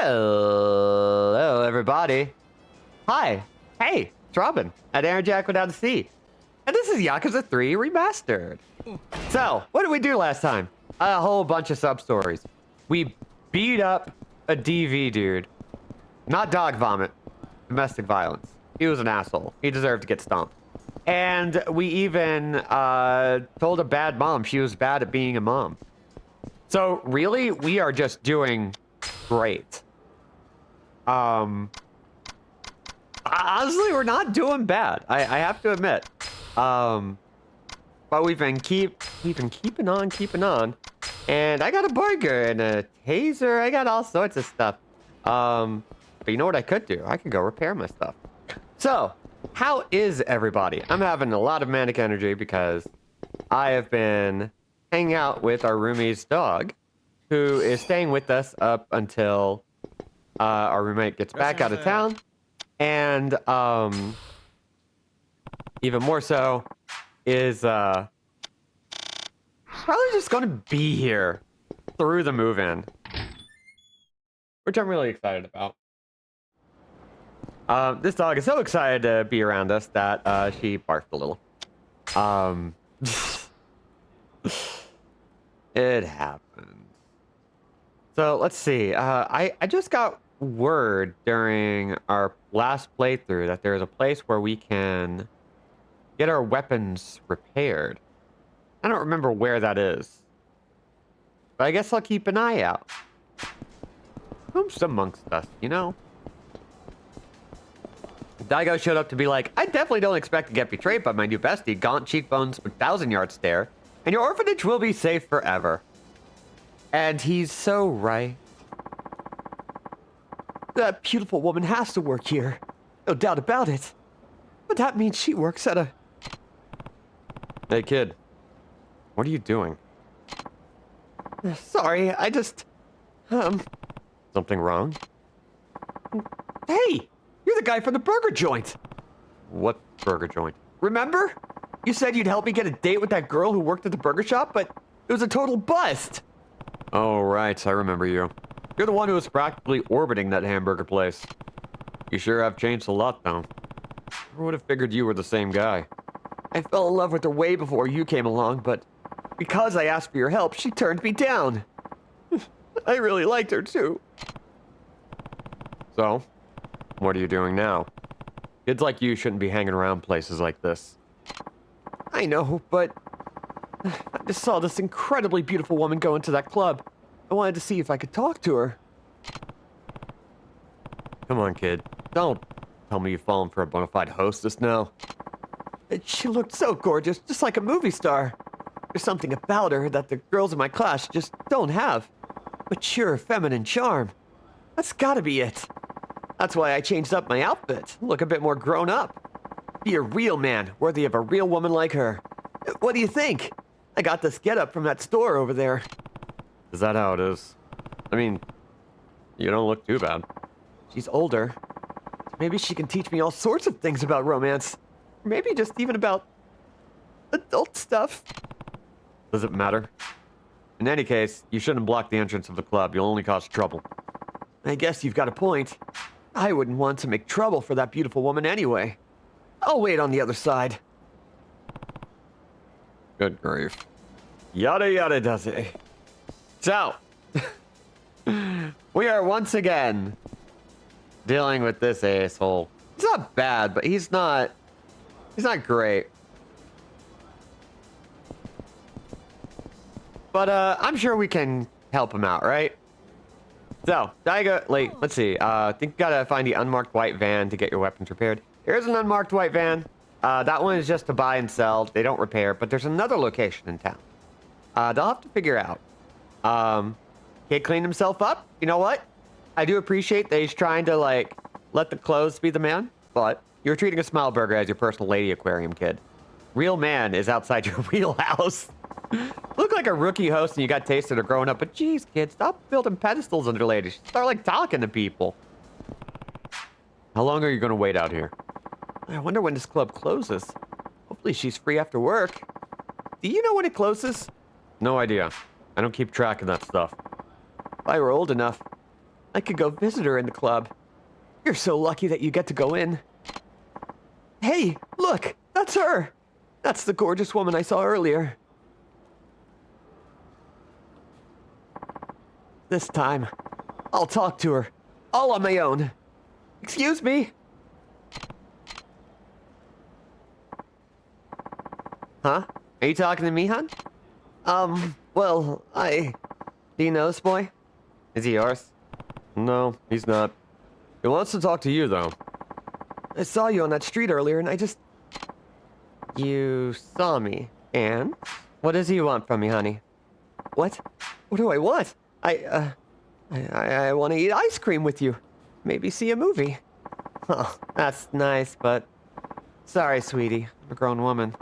Hello, everybody. Hi. Hey, it's Robin at Aaron Jack Without the Sea. And this is Yakuza 3 Remastered. So, what did we do last time? A whole bunch of sub-stories. We beat up a DV dude. Not dog vomit. Domestic violence. He was an asshole. He deserved to get stomped. And we even told a bad mom she was bad at being a mom. So, really, we are just doing great. Honestly, we're not doing bad. I have to admit. But we've been keeping on. And I got a burger and a taser. I got all sorts of stuff. But you know what I could do? I could go repair my stuff. So, how is everybody? I'm having a lot of manic energy because I have been hanging out with our roomie's dog, who is staying with us up until our roommate gets back out of town. And even more so is probably just going to be here through the move-in, which I'm really excited about. This dog is so excited to be around us that she barked a little. It happened. So let's see. I just got word during our last playthrough that there's a place where we can get our weapons repaired. I don't remember where that is, but I guess I'll keep an eye out. Who's amongst us, you know? Daigo showed up to be like, I definitely don't expect to get betrayed by my new bestie, gaunt cheekbones, 1,000-yard stare, and your orphanage will be safe forever. And he's so right. That beautiful woman has to work here. No doubt about it. But that means she works at a... Hey, kid. What are you doing? Sorry, I just... Something wrong? Hey! You're the guy from the burger joint! What burger joint? Remember? You said you'd help me get a date with that girl who worked at the burger shop, but it was a total bust! Oh, right, I remember you. You're the one who was practically orbiting that hamburger place. You sure have changed a lot, though. I would have figured you were the same guy. I fell in love with her way before you came along, but because I asked for your help, she turned me down. I really liked her, too. So, what are you doing now? Kids like you shouldn't be hanging around places like this. I know, but I just saw this incredibly beautiful woman go into that club. I wanted to see if I could talk to her. Come on, kid. Don't tell me you've fallen for a bona fide hostess now. She looked so gorgeous, just like a movie star. There's something about her that the girls in my class just don't have. Mature, feminine charm. That's gotta be it. That's why I changed up my outfit. Look a bit more grown up. Be a real man, worthy of a real woman like her. What do you think? I got this getup from that store over there. Is that how it is? I mean, you don't look too bad. She's older. Maybe she can teach me all sorts of things about romance. Or maybe just even about adult stuff. Does it matter? In any case, you shouldn't block the entrance of the club. You'll only cause trouble. I guess you've got a point. I wouldn't want to make trouble for that beautiful woman anyway. I'll wait on the other side. Good grief. Yada yada does it. So, we are once again dealing with this asshole. He's not bad, but he's not great. But I'm sure we can help him out, right? So, Daigo, let's see. I think you gotta find the unmarked white van to get your weapons repaired. Here's an unmarked white van. That one is just to buy and sell. They don't repair, but there's another location in town. They'll have to figure out. Kid cleaned himself up. You know what? I do appreciate that he's trying to, like, let the clothes be the man, but you're treating a smile burger as your personal lady aquarium, kid. Real man is outside your wheelhouse. Look like a rookie host and you got tasted or growing up, but geez, kid, stop building pedestals under ladies. Start, like, talking to people. How long are you gonna wait out here? I wonder when this club closes. Hopefully she's free after work. Do you know when it closes? No idea. I don't keep track of that stuff. If I were old enough, I could go visit her in the club. You're so lucky that you get to go in. Hey, look, that's her. That's the gorgeous woman I saw earlier. This time, I'll talk to her, all on my own. Excuse me? Huh? Are you talking to me, hon? Well, Do you know this boy? Is he yours? No, he's not. He wants to talk to you, though. I saw you on that street earlier, and I just... You saw me, and? What does he want from me, honey? What? What do I want? I want to eat ice cream with you. Maybe see a movie. Oh, that's nice, but... Sorry, sweetie. I'm a grown woman.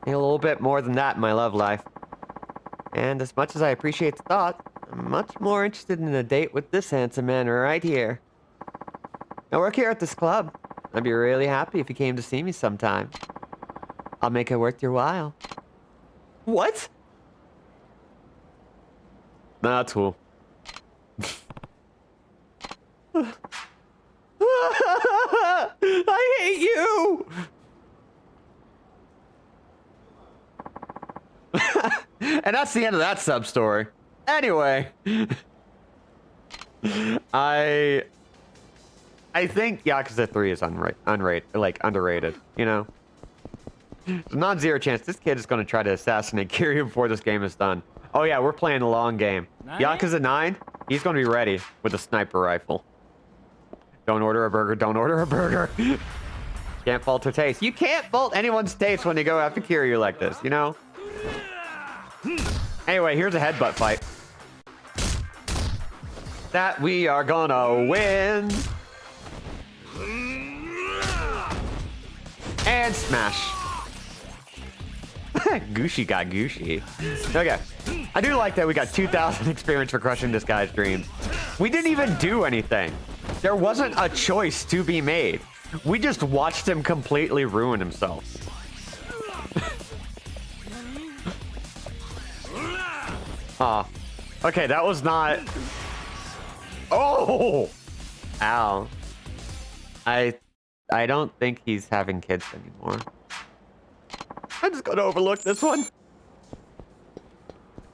Need a little bit more than that in my love life. And as much as I appreciate the thought, I'm much more interested in a date with this handsome man right here. I work here at this club. I'd be really happy if you came to see me sometime. I'll make it worth your while. What? That's cool. I hate you! And that's the end of that sub-story. Anyway. I think Yakuza 3 is underrated, you know? There's a non-zero chance this kid is going to try to assassinate Kiryu before this game is done. Oh yeah, we're playing a long game. Yakuza 9, he's going to be ready with a sniper rifle. Don't order a burger, don't order a burger. Can't fault her taste. You can't fault anyone's taste when you go after Kiryu like this, you know? Anyway, here's a headbutt fight. That we are gonna win. And smash. Gucci got Gucci. Okay. I do like that we got 2,000 experience for crushing this guy's dreams. We didn't even do anything. There wasn't a choice to be made. We just watched him completely ruin himself. Aw. Okay, that was not... Oh! Ow. I don't think he's having kids anymore. I'm just gonna overlook this one.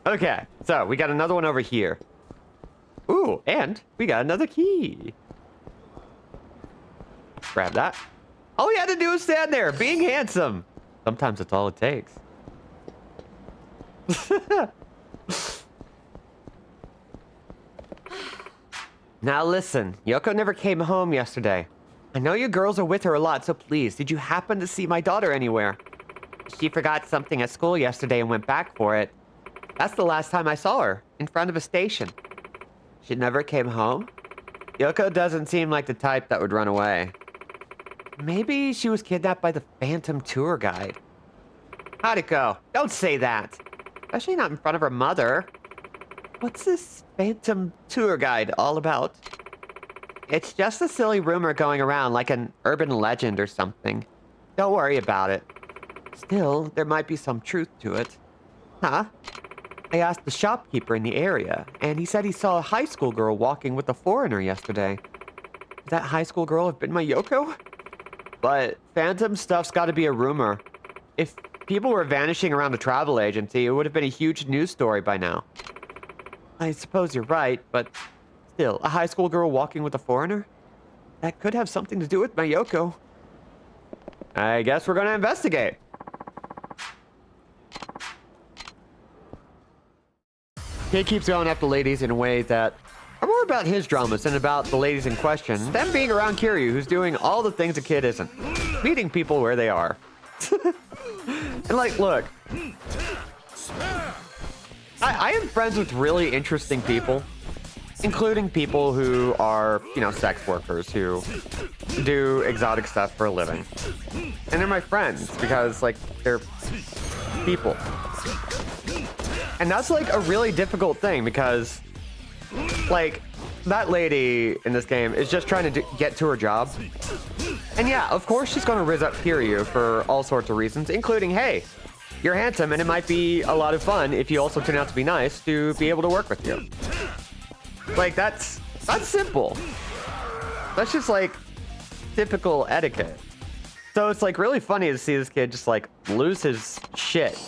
Okay, so we got another one over here. Ooh, and we got another key. Grab that. All we had to do was stand there, being handsome. Sometimes that's all it takes. Now listen, Yoko never came home yesterday. I know you girls are with her a lot, so please, did you happen to see my daughter anywhere? She forgot something at school yesterday and went back for it. That's the last time I saw her, in front of a station. She never came home? Yoko doesn't seem like the type that would run away. Maybe she was kidnapped by the Phantom tour guide. How'd it go? Don't say that. Especially not in front of her mother. What's this Phantom tour guide all about? It's just a silly rumor going around, like an urban legend or something. Don't worry about it. Still, there might be some truth to it. Huh? I asked the shopkeeper in the area, and he said he saw a high school girl walking with a foreigner yesterday. Could that high school girl have been my Yoko? But Phantom stuff's gotta be a rumor. If people were vanishing around a travel agency, it would have been a huge news story by now. I suppose you're right, but still, a high school girl walking with a foreigner? That could have something to do with my Yoko. I guess we're gonna investigate. Kid keeps going after ladies in a way that are more about his dramas than about the ladies in question. Them being around Kiryu, who's doing all the things a kid isn't. Meeting people where they are. And like, look. I am friends with really interesting people. Including people who are, you know, sex workers who do exotic stuff for a living. And they're my friends because, like, they're people. And that's, like, a really difficult thing because, like, that lady in this game is just trying to get to her job. And yeah, of course she's going to rizz up Kiryu for all sorts of reasons, including, hey, you're handsome and it might be a lot of fun if you also turn out to be nice to be able to work with you. Like, that's That's simple. That's just like typical etiquette. So it's like really funny to see this kid just like lose his shit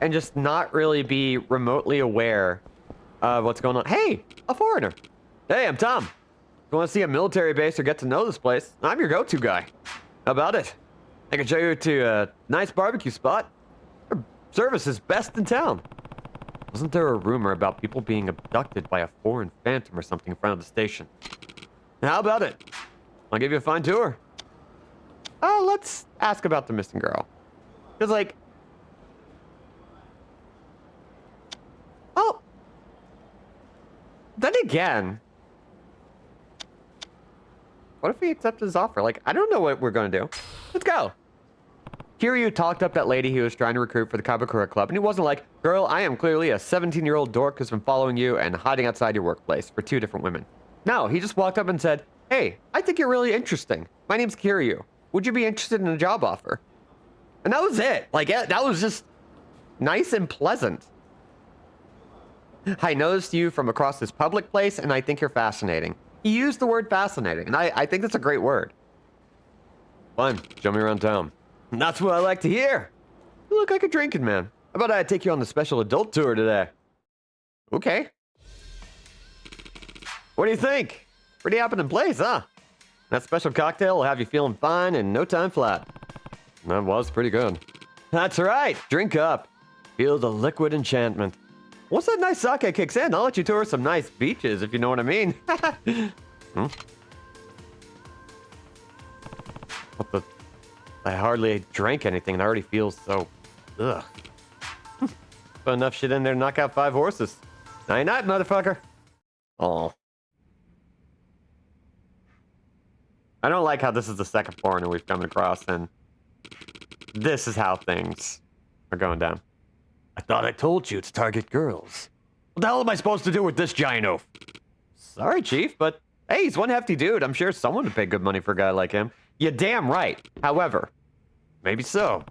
and just not really be remotely aware of what's going on. Hey, a foreigner. Hey, I'm Tom. You want to see a military base or get to know this place? I'm your go-to guy. How about it? I can show you to a nice barbecue spot. Our service is best in town. Wasn't there a rumor about people being abducted by a foreign phantom or something in front of the station? How about it? I'll give you a fine tour. Let's ask about the missing girl. Because, like... Oh. Then again... What if we accept his offer? Like, I don't know what we're going to do. Let's go. Kiryu talked up that lady he was trying to recruit for the Kabakura Club, and he wasn't like, girl, I am clearly a 17-year-old dork who's been following you and hiding outside your workplace for 2 different women. No, he just walked up and said, hey, I think you're really interesting. My name's Kiryu. Would you be interested in a job offer? And that was it. Like, that was just nice and pleasant. I noticed you from across this public place, and I think you're fascinating. He used the word fascinating, and I think that's a great word. Fine, show me around town. And that's what I like to hear. You look like a drinking man. How about I take you on the special adult tour today? Okay. What do you think? Pretty happening place, huh? That special cocktail will have you feeling fine in no time flat. That was pretty good. That's right. Drink up. Feel the liquid enchantment. Once that nice sake kicks in, I'll let you tour some nice beaches, if you know what I mean. What the... I hardly drank anything and I already feel so... Ugh. Put enough shit in there to knock out 5 horses. Night night, motherfucker. Aw. I don't like how this is the second foreigner we've come across, and this is how things are going down. I thought I told you to target girls. What the hell am I supposed to do with this giant oaf? Sorry, Chief, but hey, he's one hefty dude. I'm sure someone would pay good money for a guy like him. You're damn right. However, maybe so.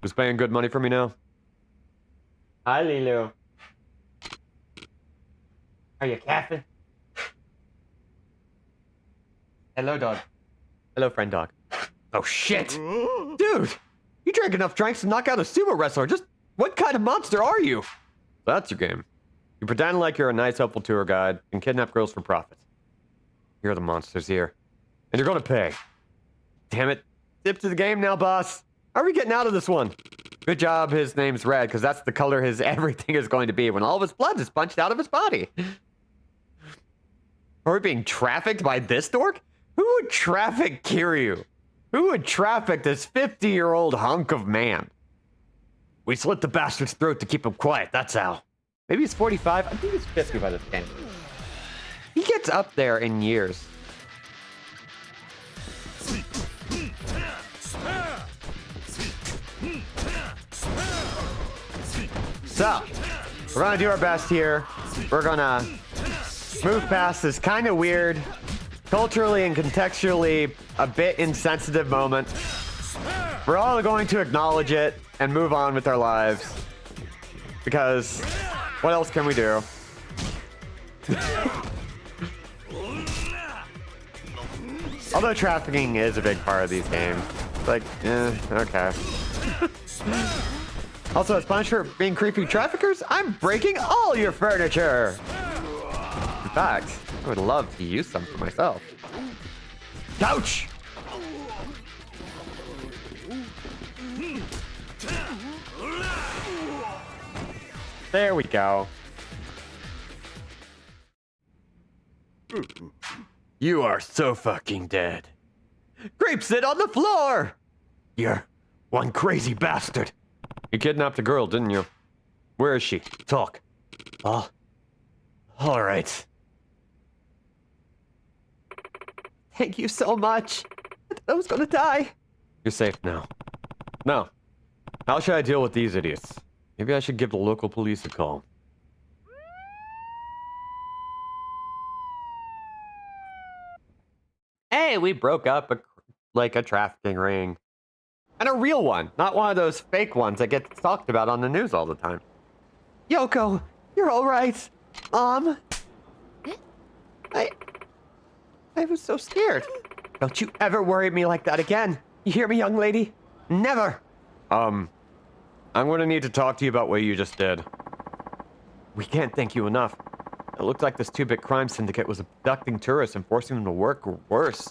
Who's paying good money for me now? Hi, Lilo. Are you capping? Hello, dog. Hello, friend dog. Oh, shit. Dude, you drank enough drinks to knock out a sumo wrestler. Just what kind of monster are you? That's your game. You pretend like you're a nice, helpful tour guide and kidnap girls for profit. You're the monsters here. And you're gonna pay. Damn it. Dip to the game now, boss. How are we getting out of this one? Good job his name's red, because that's the color his everything is going to be when all of his blood is punched out of his body. Are we being trafficked by this dork? Who would traffic Kiryu? Who would traffic this 50-year-old hunk of man? We slit the bastard's throat to keep him quiet, that's how. Maybe he's 45. I think he's 50 by this game. He gets up there in years. So, we're gonna do our best here. We're gonna move past this kind of weird, culturally and contextually a bit insensitive moment. We're all going to acknowledge it and move on with our lives. Because what else can we do? Although trafficking is a big part of these games. It's like, okay. Also, as punishment for being creepy traffickers, I'm breaking all your furniture! In fact, I would love to use some for myself. Ouch! There we go. You are so fucking dead. Grape, sit on the floor! You're one crazy bastard. You kidnapped a girl, didn't you? Where is she? Talk. Oh. All right. Thank you so much. I thought I was gonna die. You're safe now. Now, how should I deal with these idiots? Maybe I should give the local police a call. Hey, we broke up a trafficking ring. And a real one, not one of those fake ones that get talked about on the news all the time. Yoko, you're all right. I... I was so scared. Don't you ever worry me like that again. You hear me, young lady? Never. I'm gonna need to talk to you about what you just did. We can't thank you enough. It looked like this 2-bit crime syndicate was abducting tourists and forcing them to work or worse.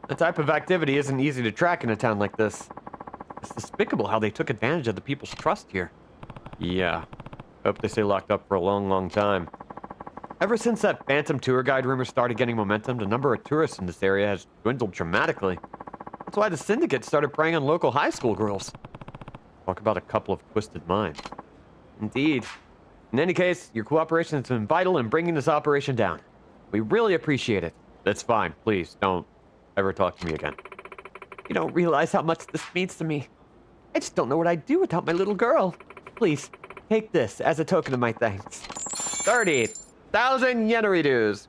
The type of activity isn't easy to track in a town like this. It's despicable how they took advantage of the people's trust here. Yeah. Hope they stay locked up for a long, long time. Ever since that phantom tour guide rumor started getting momentum, the number of tourists in this area has dwindled dramatically. That's why the syndicate started preying on local high school girls. Talk about a couple of twisted minds. Indeed. In any case, your cooperation has been vital in bringing this operation down. We really appreciate it. That's fine. Please, don't ever talk to me again. You don't realize how much this means to me. I just don't know what I'd do without my little girl. Please, take this as a token of my thanks. 30,000 yenary dues.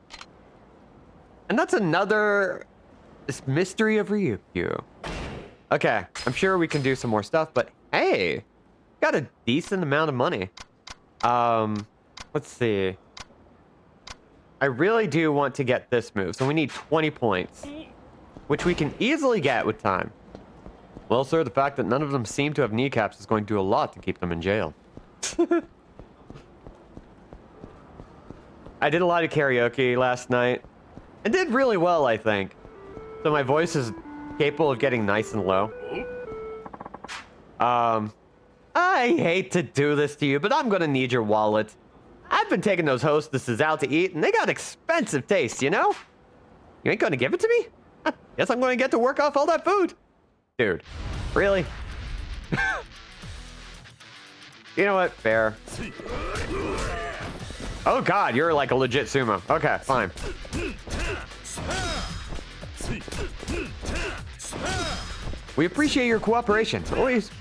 And that's another... this mystery of Ryukyu. Okay, I'm sure we can do some more stuff, but hey, got a decent amount of money. Let's see. I really do want to get this move, so we need 20 points, which we can easily get with time. Well, sir, the fact that none of them seem to have kneecaps is going to do a lot to keep them in jail. I did a lot of karaoke last night. I did really well, I think. So my voice is capable of getting nice and low. I hate to do this to you, but I'm gonna need your wallet. I've been taking those hostesses out to eat, and they got expensive tastes, you know? You ain't gonna give it to me? Guess I'm gonna get to work off all that food. Dude, really? You know what? Fair. Oh god, you're like a legit sumo. Okay, fine. We appreciate your cooperation.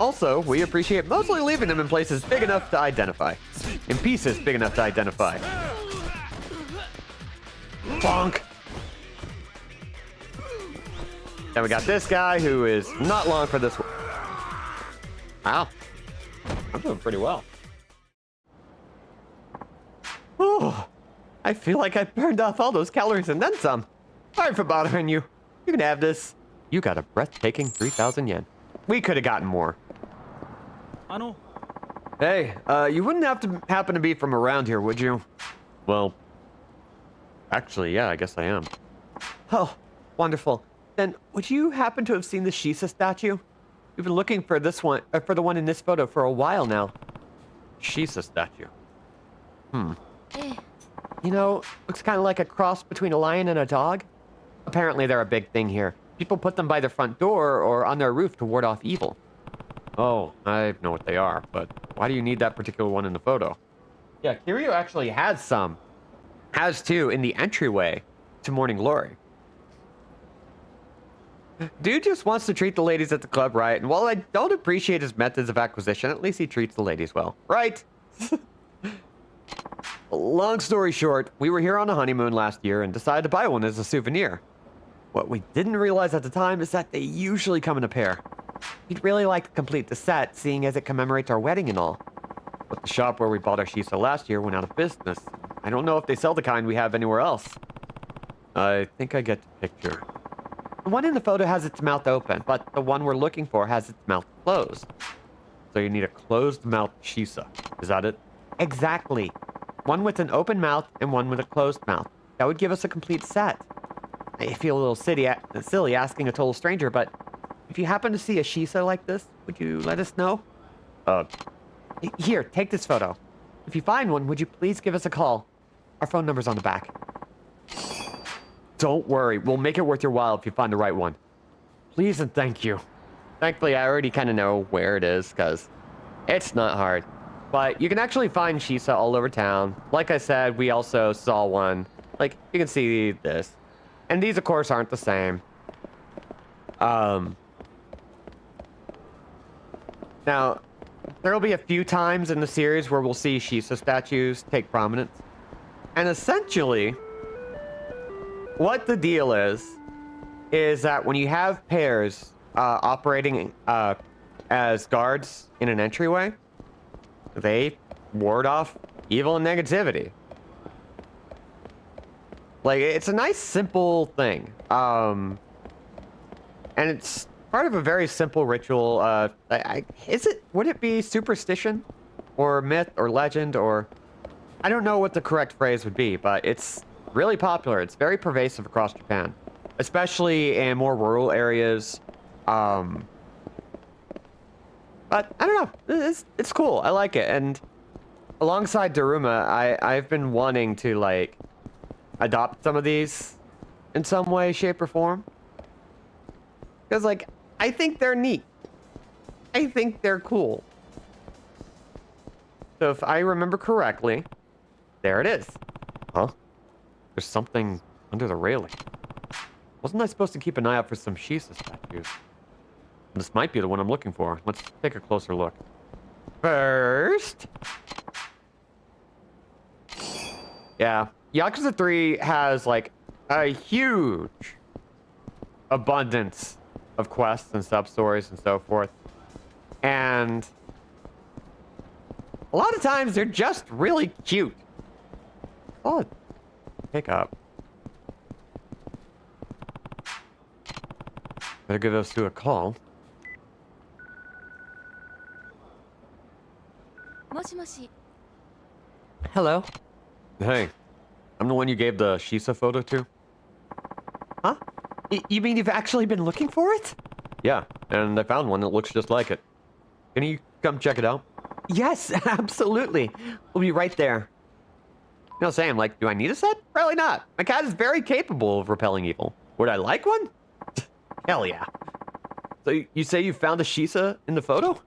Also, we appreciate mostly leaving them in places big enough to identify. In pieces big enough to identify. Bonk. Then we got this guy who is not long for this. Wow. I'm doing pretty well. Oh, I feel like I burned off all those calories and then some. Sorry for bothering you. You can have this. You got a breathtaking 3,000 yen. We could have gotten more. Hey, you wouldn't have to happen to be from around here, would you? Well, actually, yeah, I guess I am. Oh, wonderful. Then, would you happen to have seen the Shisa statue? We've been looking for this one, for the one in this photo for a while now. Shisa statue. You know, looks kind of like a cross between a lion and a dog. Apparently, they're a big thing here. People put them by their front door or on their roof to ward off evil. Oh, I know what they are, but why do you need that particular one in the photo? Yeah, Kiryu actually has some. Has two in the entryway to Morning Glory. Dude just wants to treat the ladies at the club right, and while I don't appreciate his methods of acquisition, at least he treats the ladies well. Right? Long story short, we were here on a honeymoon last year and decided to buy one as a souvenir. What we didn't realize at the time is that they usually come in a pair. We'd really like to complete the set, seeing as it commemorates our wedding and all. But the shop where we bought our Shisa last year went out of business. I don't know if they sell the kind we have anywhere else. I think I get the picture. The one in the photo has its mouth open, but the one we're looking for has its mouth closed. So you need a closed mouth Shisa. Is that it? Exactly. One with an open mouth and one with a closed mouth. That would give us a complete set. I feel a little silly asking a total stranger, but if you happen to see a Shisa like this, would you let us know? Here, take this photo. If you find one, would you please give us a call? Our phone number's on the back. Don't worry, we'll make it worth your while if you find the right one. Please and thank you. Thankfully, I already kind of know where it is, because it's not hard. But you can actually find Shisa all over town. Like I said, we also saw one. Like, you can see this. And these, of course, aren't the same. Now, there will be a few times in the series where we'll see Shisa statues take prominence. And essentially, what the deal is that when you have pairs operating as guards in an entryway, they ward off evil and negativity. Like, it's a nice, simple thing. And it's part of a very simple ritual. Would it be superstition? Or myth, or legend, or... I don't know what the correct phrase would be, but it's really popular. It's very pervasive across Japan. Especially in more rural areas. But, I don't know. It's cool. I like it. And alongside Daruma, I've been wanting to, like, adopt some of these in some way, shape, or form. Because, like, I think they're neat. I think they're cool. So if I remember correctly, there it is. Huh? There's something under the railing. Wasn't I supposed to keep an eye out for some Shisa statues? This might be the one I'm looking for. Let's take a closer look. First... Yeah. Yakuza 3 has, like, a huge abundance of quests and sub-stories and so forth. And... a lot of times, they're just really cute. Oh, pick up. Better give those two a call. Hello. Hey, I'm the one you gave the Shisa photo to. Huh? You mean you've actually been looking for it? Yeah, and I found one that looks just like it. Can you come check it out? Yes, absolutely. We'll be right there. You know, Sam, like, do I need a set? Probably not. My cat is very capable of repelling evil. Would I like one? Hell yeah. So you say you found a Shisa in the photo?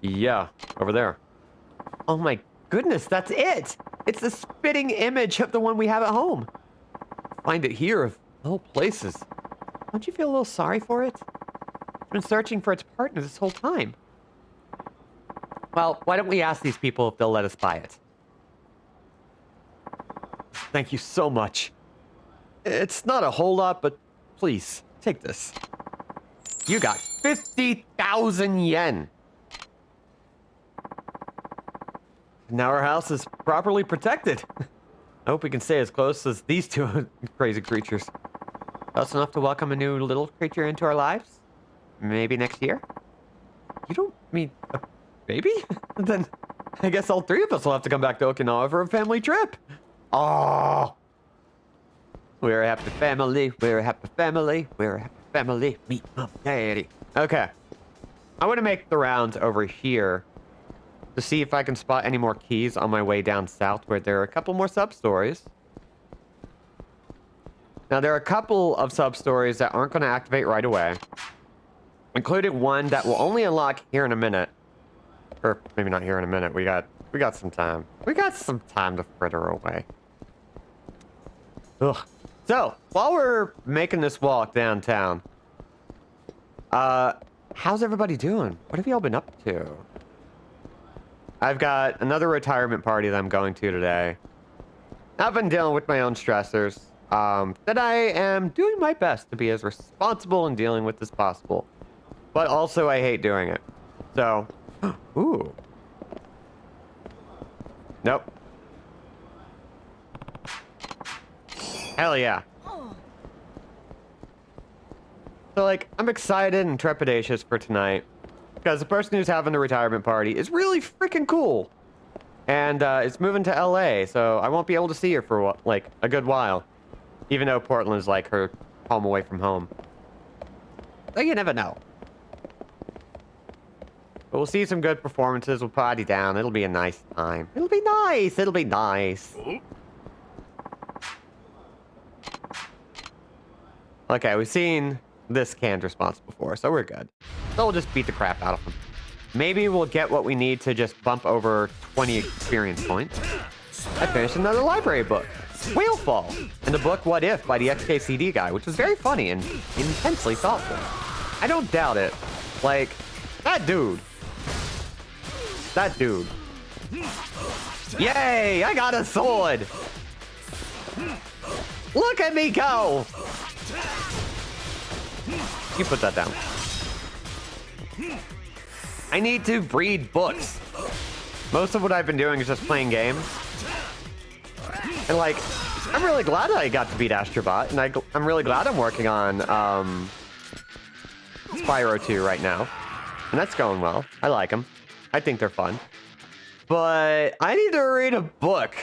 Yeah, over there. Oh my goodness, that's it! It's the spitting image of the one we have at home. Find it here of all places. Don't you feel a little sorry for it? It's been searching for its partner this whole time. Well, why don't we ask these people if they'll let us buy it? Thank you so much. It's not a whole lot, but please, take this. You got 50,000 yen. Now our house is properly protected. I hope we can stay as close as these two crazy creatures. That's enough to welcome a new little creature into our lives? Maybe next year? You don't mean a baby? Then I guess all three of us will have to come back to Okinawa for a family trip. Oh, we're a happy family. We're a happy family. We're a happy family. Meet Mom, Daddy. Okay. I want to make the rounds over here to see if I can spot any more keys on my way down south where there are a couple more sub-stories. Now, there are a couple of sub-stories that aren't going to activate right away, including one that will only unlock here in a minute. Or maybe not here in a minute. We got some time. We got some time to fritter away. Ugh. So, while we're making this walk downtown, how's everybody doing? What have y'all been up to? I've got another retirement party that I'm going to today. I've been dealing with my own stressors. That I am doing my best to be as responsible in dealing with as possible. But also, I hate doing it. So, ooh. Nope. Hell yeah. So, like, I'm excited and trepidatious for tonight. Because the person who's having the retirement party is really freaking cool. And, it's moving to LA, so I won't be able to see her for, like, a good while. Even though Portland's, like, her home away from home. But you never know. But we'll see some good performances. We'll party down. It'll be a nice time. It'll be nice. It'll be nice. Okay, we've seen this canned response before, so we're good. So we'll just beat the crap out of them. Maybe we'll get what we need to just bump over 20 experience points. I finished another library book, Whalefall, and the book What If by the XKCD guy, which was very funny and intensely thoughtful. I don't doubt it. Like, that dude. That dude. Yay! I got a sword! Look at me go! You put that down. I need to read books. Most of what I've been doing is just playing games. And like, I'm really glad I got to beat Astrobot, and I'm really glad I'm working on Spyro 2 right now. And that's going well. I like them. I think they're fun. But I need to read a book.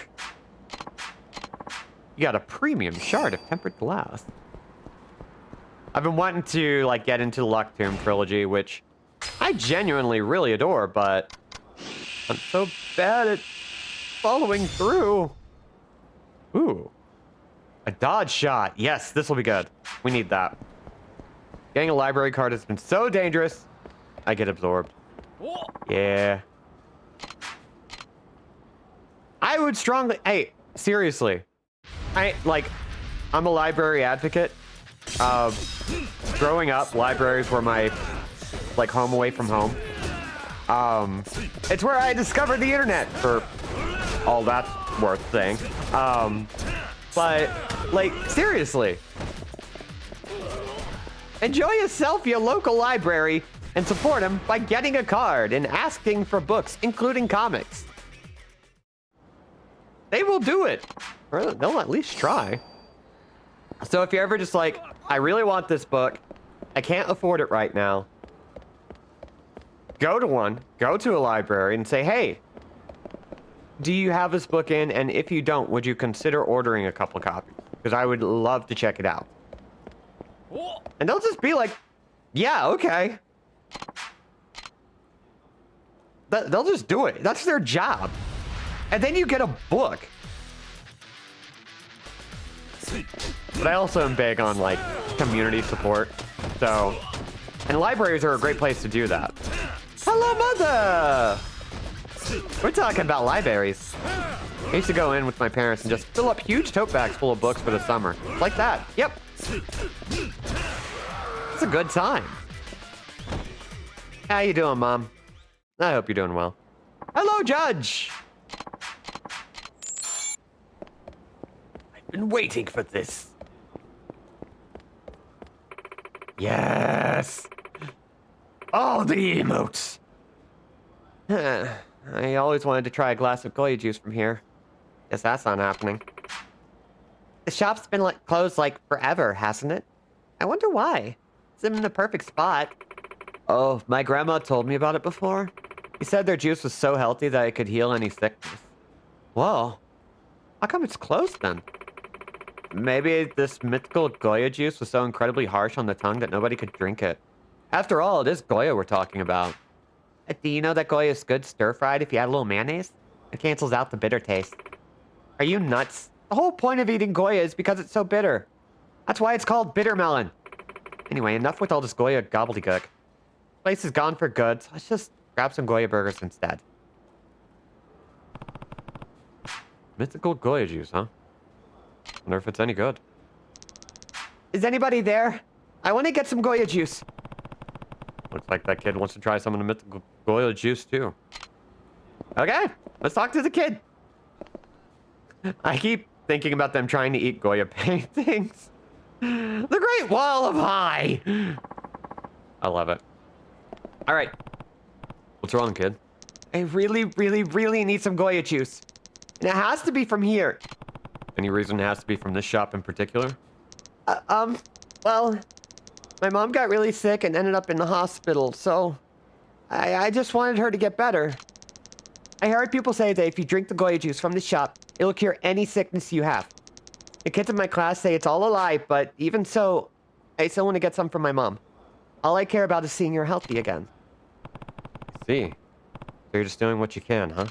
You got a premium shard of tempered glass. I've been wanting to like get into the Luck Tomb trilogy, which I genuinely really adore, but I'm so bad at following through. Ooh. A dodge shot. Yes, this will be good. We need that. Getting a library card has been so dangerous. I get absorbed. Yeah. I would strongly... Hey, seriously. I'm a library advocate. Growing up, libraries were my, like, home away from home. It's where I discovered the internet, for all that's worth saying. But, like, seriously. Enjoy yourself your local library and support them by getting a card and asking for books, including comics. They will do it. Or they'll at least try. So if you're ever just like, I really want this book, I can't afford it right now, go to a library and say, hey, do you have this book in? And if you don't, would you consider ordering a couple copies? Because I would love to check it out. And they'll just be like, yeah, okay. They'll just do it. That's their job. And then you get a book. But I also am big on, like, community support. So, and libraries are a great place to do that. Hello, mother! We're talking about libraries. I used to go in with my parents and just fill up huge tote bags full of books for the summer. Like that. Yep. It's a good time. How you doing, Mom? I hope you're doing well. Hello, Judge! I've been waiting for this. Yes! All the emotes! I always wanted to try a glass of Goya juice from here. Guess that's not happening. The shop's been closed forever, hasn't it? I wonder why. It's in the perfect spot. Oh, my grandma told me about it before. He said their juice was so healthy that it could heal any sickness. Whoa. How come it's closed then? Maybe this mythical Goya juice was so incredibly harsh on the tongue that nobody could drink it. After all, it is Goya we're talking about. Do you know that Goya is good stir-fried if you add a little mayonnaise? It cancels out the bitter taste. Are you nuts? The whole point of eating Goya is because it's so bitter. That's why it's called bitter melon. Anyway, enough with all this Goya gobbledygook. Place is gone for good, so let's just grab some Goya burgers instead. Mythical Goya juice, huh? Wonder if it's any good. Is anybody there? I want to get some Goya juice. Looks like that kid wants to try some of the mythical Goya juice too. Okay, let's talk to the kid. I keep thinking about them trying to eat Goya paintings. The Great Wall of High. I love it. All right. What's wrong, kid? I really, really, really need some Goya juice. And it has to be from here. Any reason it has to be from this shop in particular? Well, my mom got really sick and ended up in the hospital, so I just wanted her to get better. I heard people say that if you drink the Goya juice from the shop, it'll cure any sickness you have. The kids in my class say it's all a lie, but even so, I still want to get some from my mom. All I care about is seeing her healthy again. I see. So you're just doing what you can, huh?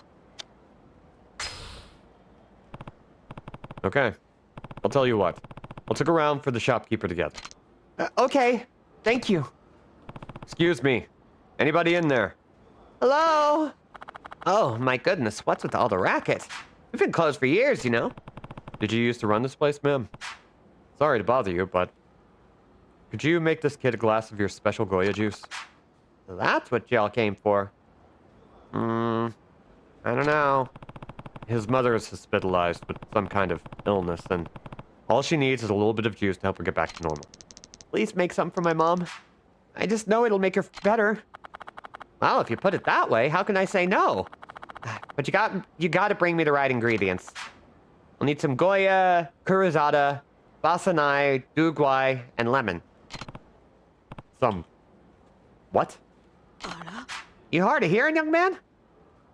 Okay. I'll tell you what. Let's look around for the shopkeeper together. Okay. Thank you. Excuse me. Anybody in there? Hello? Oh, my goodness. What's with all the racket? We've been closed for years, you know. Did you used to run this place, ma'am? Sorry to bother you, but could you make this kid a glass of your special Goya juice? That's what y'all came for. I don't know. His mother is hospitalized with some kind of illness, and all she needs is a little bit of juice to help her get back to normal. Please make some for my mom. I just know it'll make her better. Well, if you put it that way, how can I say no? But you got to bring me the right ingredients. We'll need some Goya, Kurizada, Basanai, Duguay, and lemon. Some... What? You hard of hearing, young man?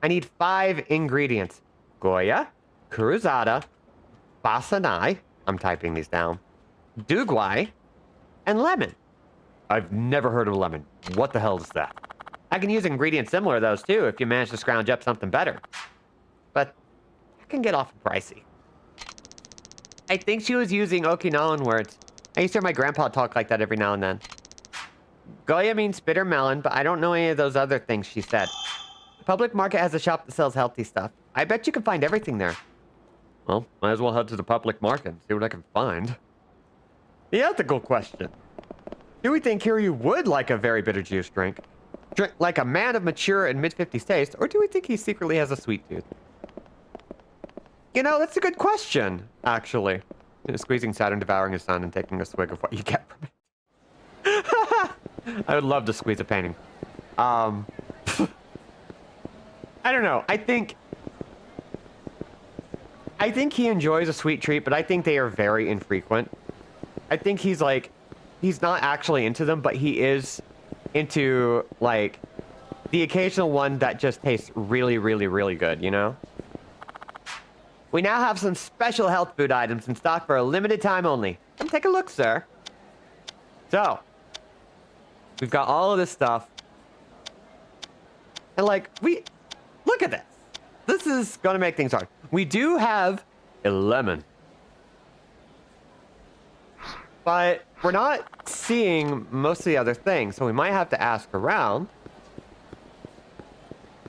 I need 5 ingredients. Goya, Kurizada, Basanai, I'm typing these down, Duguay, and lemon. I've never heard of lemon. What the hell is that? I can use ingredients similar to those too if you manage to scrounge up something better. But that can get awful pricey. I think she was using Okinawan words. I used to hear my grandpa talk like that every now and then. Goya means bitter melon, but I don't know any of those other things she said. The public market has a shop that sells healthy stuff. I bet you can find everything there. Well, might as well head to the public market and see what I can find. The ethical question. Do we think Kiryu would like a very bitter juice drink? Drink like a man of mature and mid-50s taste, or do we think he secretly has a sweet tooth? You know, that's a good question, actually. Squeezing Saturn, devouring his son, and taking a swig of what you get from it. I would love to squeeze a painting. I don't know. I think he enjoys a sweet treat, but I think they are very infrequent. I think he's not actually into them, but he is into, like, the occasional one that just tastes really, really, really good, you know? We now have some special health food items in stock for a limited time only. Come take a look, sir. So, we've got all of this stuff. And, like, look at this. This is going to make things hard. We do have a lemon. But we're not seeing most of the other things, so we might have to ask around.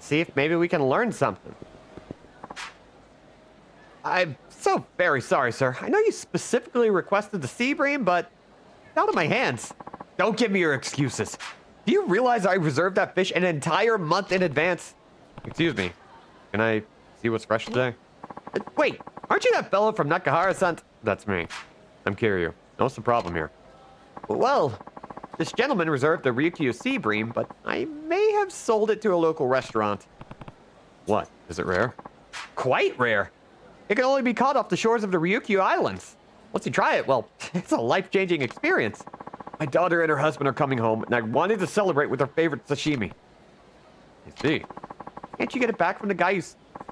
See if maybe we can learn something. I'm so very sorry, sir. I know you specifically requested the sea bream, but it's out of my hands. Don't give me your excuses. Do you realize I reserved that fish an entire month in advance? Excuse me. Can I see what's fresh today? Wait, aren't you that fellow from Nakahara-san? That's me. I'm Kiryu. What's the problem here? Well, this gentleman reserved the Ryukyu sea bream, but I may have sold it to a local restaurant. What? Is it rare? Quite rare. It can only be caught off the shores of the Ryukyu Islands. Once you try it, well, it's a life-changing experience. My daughter and her husband are coming home, and I wanted to celebrate with their favorite sashimi. I see. Can't you get it back from the guy you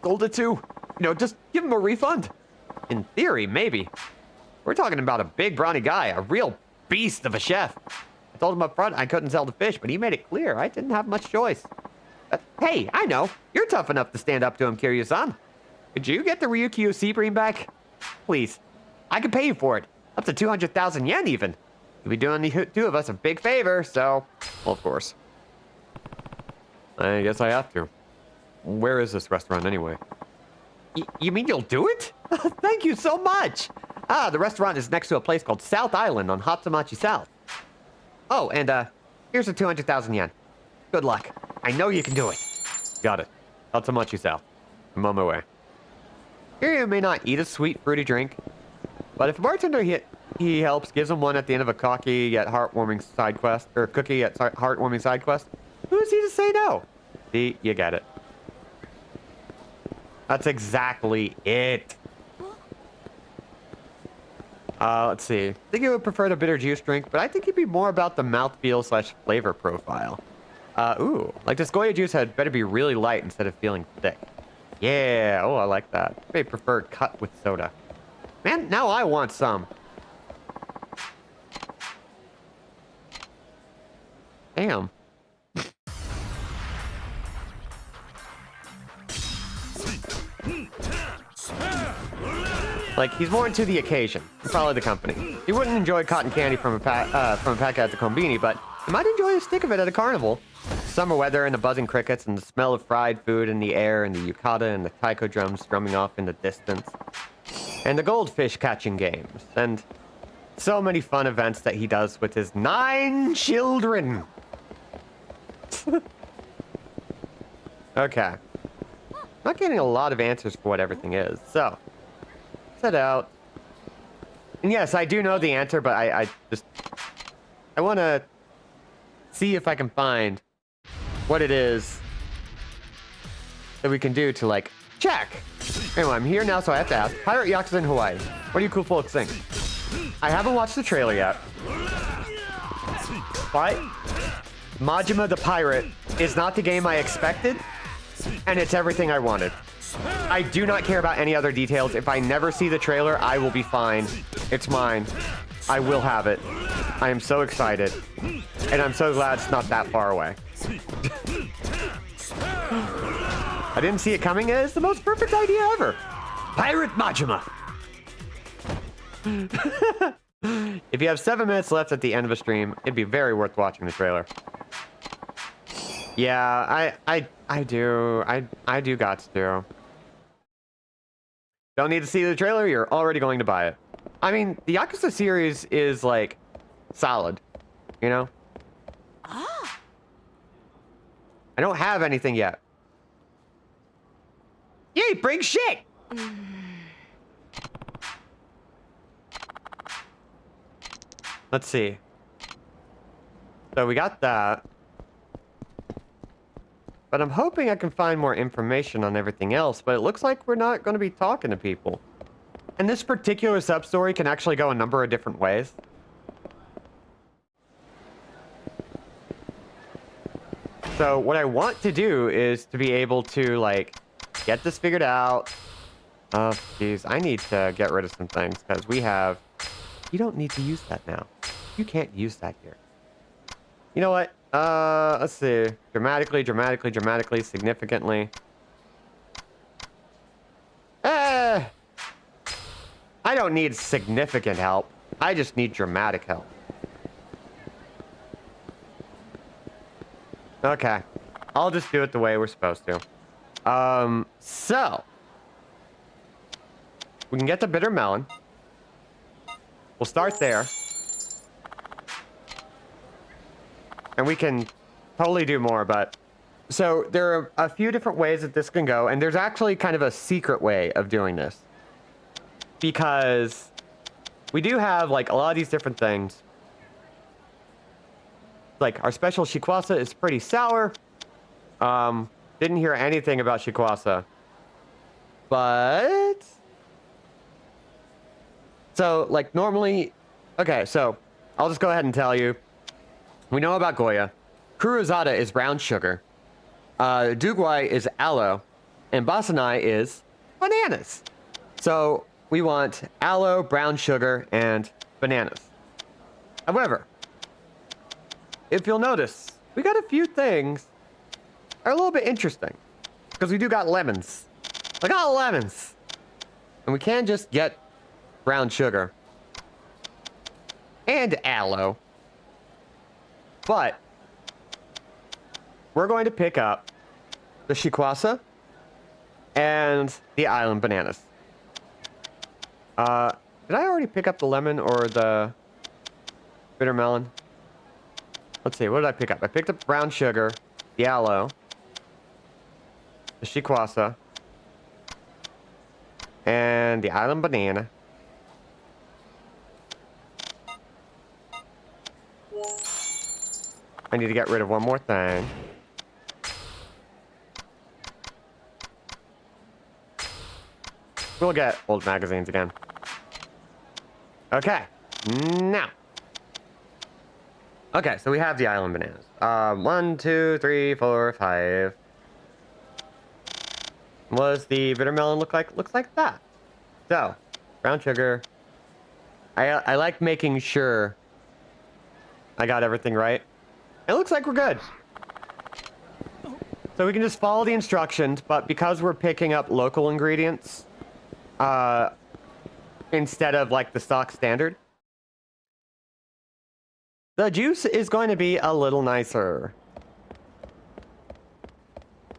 sold it to? You know, just give him a refund. In theory, maybe. We're talking about a big brawny guy, a real beast of a chef. I told him up front I couldn't sell the fish, but he made it clear I didn't have much choice. Hey, I know. You're tough enough to stand up to him, Kiryu-san. Could you get the Ryukyu sea bream back? Please. I could pay you for it. Up to 200,000 yen, even. You'd be doing the two of us a big favor, so... Well, of course. I guess I have to. Where is this restaurant, anyway? You mean you'll do it? Thank you so much! Ah, the restaurant is next to a place called South Island on Hatsamachi South. Oh, and, here's the 200,000 yen. Good luck. I know you can do it. Got it. Hatsamachi South. I'm on my way. Kiryu may not eat a sweet, fruity drink, but if a bartender he helps, gives him one at the end of a cocky yet heartwarming side quest, or cookie yet heartwarming side quest, who is he to say no? See, you get it. That's exactly it. Let's see. I think he would prefer the bitter juice drink, but I think he'd be more about the mouthfeel / flavor profile. Ooh, like this Goya juice had better be really light instead of feeling thick. Yeah, oh, I like that. They prefer cut with soda. Man, now I want some. Damn. Like, he's more into the occasion, probably the company. He wouldn't enjoy cotton candy from a packet at the Konbini, but he might enjoy a stick of it at a carnival. Summer weather and the buzzing crickets and the smell of fried food in the air and the yukata and the taiko drums strumming off in the distance. And the goldfish catching games. And so many fun events that he does with his 9 children. Okay. Not getting a lot of answers for what everything is, so... Set out. And yes, I do know the answer, but I want to see if I can find what it is that we can do to, like, check. Anyway, I'm here now, so I have to ask. Pirate Yakuza in Hawaii. What do you cool folks think? I haven't watched the trailer yet. But Majima the Pirate is not the game I expected, and it's everything I wanted. I do not care about any other details. If I never see the trailer, I will be fine. It's mine. I will have it. I am so excited. And I'm so glad it's not that far away. I didn't see it coming, and it's the most perfect idea ever. Pirate Majima. If you have 7 minutes left at the end of a stream, it'd be very worth watching the trailer. Yeah, I do got to. Don't need to see the trailer, you're already going to buy it. I mean, the Yakuza series is, like, solid, you know? Ah. I don't have anything yet. Yay, bring shit! Let's see. So we got that. But I'm hoping I can find more information on everything else, but it looks like we're not going to be talking to people. And this particular sub-story can actually go a number of different ways. So what I want to do is to be able to, like, get this figured out. Oh, jeez. I need to get rid of some things, because we have... You don't need to use that now. You can't use that here. You know what? Let's see. Dramatically, significantly. I don't need significant help. I just need dramatic help. Okay. I'll just do it the way we're supposed to. So. We can get the bitter melon. We'll start there. And we can totally do more, but... So, there are a few different ways that this can go, and there's actually kind of a secret way of doing this. Because we do have, like, a lot of these different things. Like, our special shikwasa is pretty sour. Didn't hear anything about shikwasa. But... So, like, normally... Okay, so, I'll just go ahead and tell you. We know about Goya. Kurozada is brown sugar. Dugwai is aloe. And Basanai is bananas. So, we want aloe, brown sugar, and bananas. However, if you'll notice, we got a few things that are a little bit interesting. Because we do got lemons. We got lemons. And we can just get brown sugar. And aloe. But we're going to pick up the shikwasa and the island bananas. Did I already pick up the lemon or the bitter melon? Let's see, what did I pick up? I picked up brown sugar, the aloe, the shikwasa, and the island banana. I need to get rid of one more thing. We'll get old magazines again. Okay. Now. Okay, so we have the island bananas. 1, 2, 3, 4, 5. What does the bitter melon look like? Looks like that. So, brown sugar. I like making sure I got everything right. It looks like we're good. So we can just follow the instructions, but because we're picking up local ingredients, instead of like the stock standard, the juice is going to be a little nicer.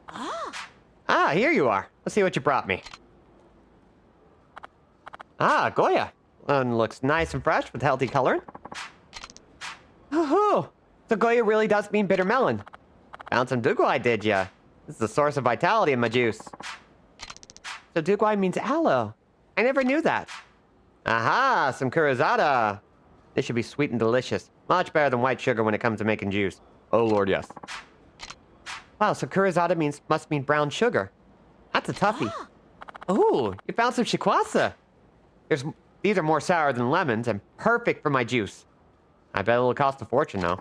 Ah, here you are. Let's see what you brought me. Ah, Goya. One looks nice and fresh with healthy coloring. Oh, so Goya really does mean bitter melon. Found some Dugwai, did ya? This is the source of vitality in my juice. So Dugwai means aloe. I never knew that. Aha, some Kurozada. This should be sweet and delicious. Much better than white sugar when it comes to making juice. Oh lord, yes. Wow, so Kurozada must mean brown sugar. That's a toughie. Ooh, you found some Shikwasa. These are more sour than lemons and perfect for my juice. I bet it'll cost a fortune, though.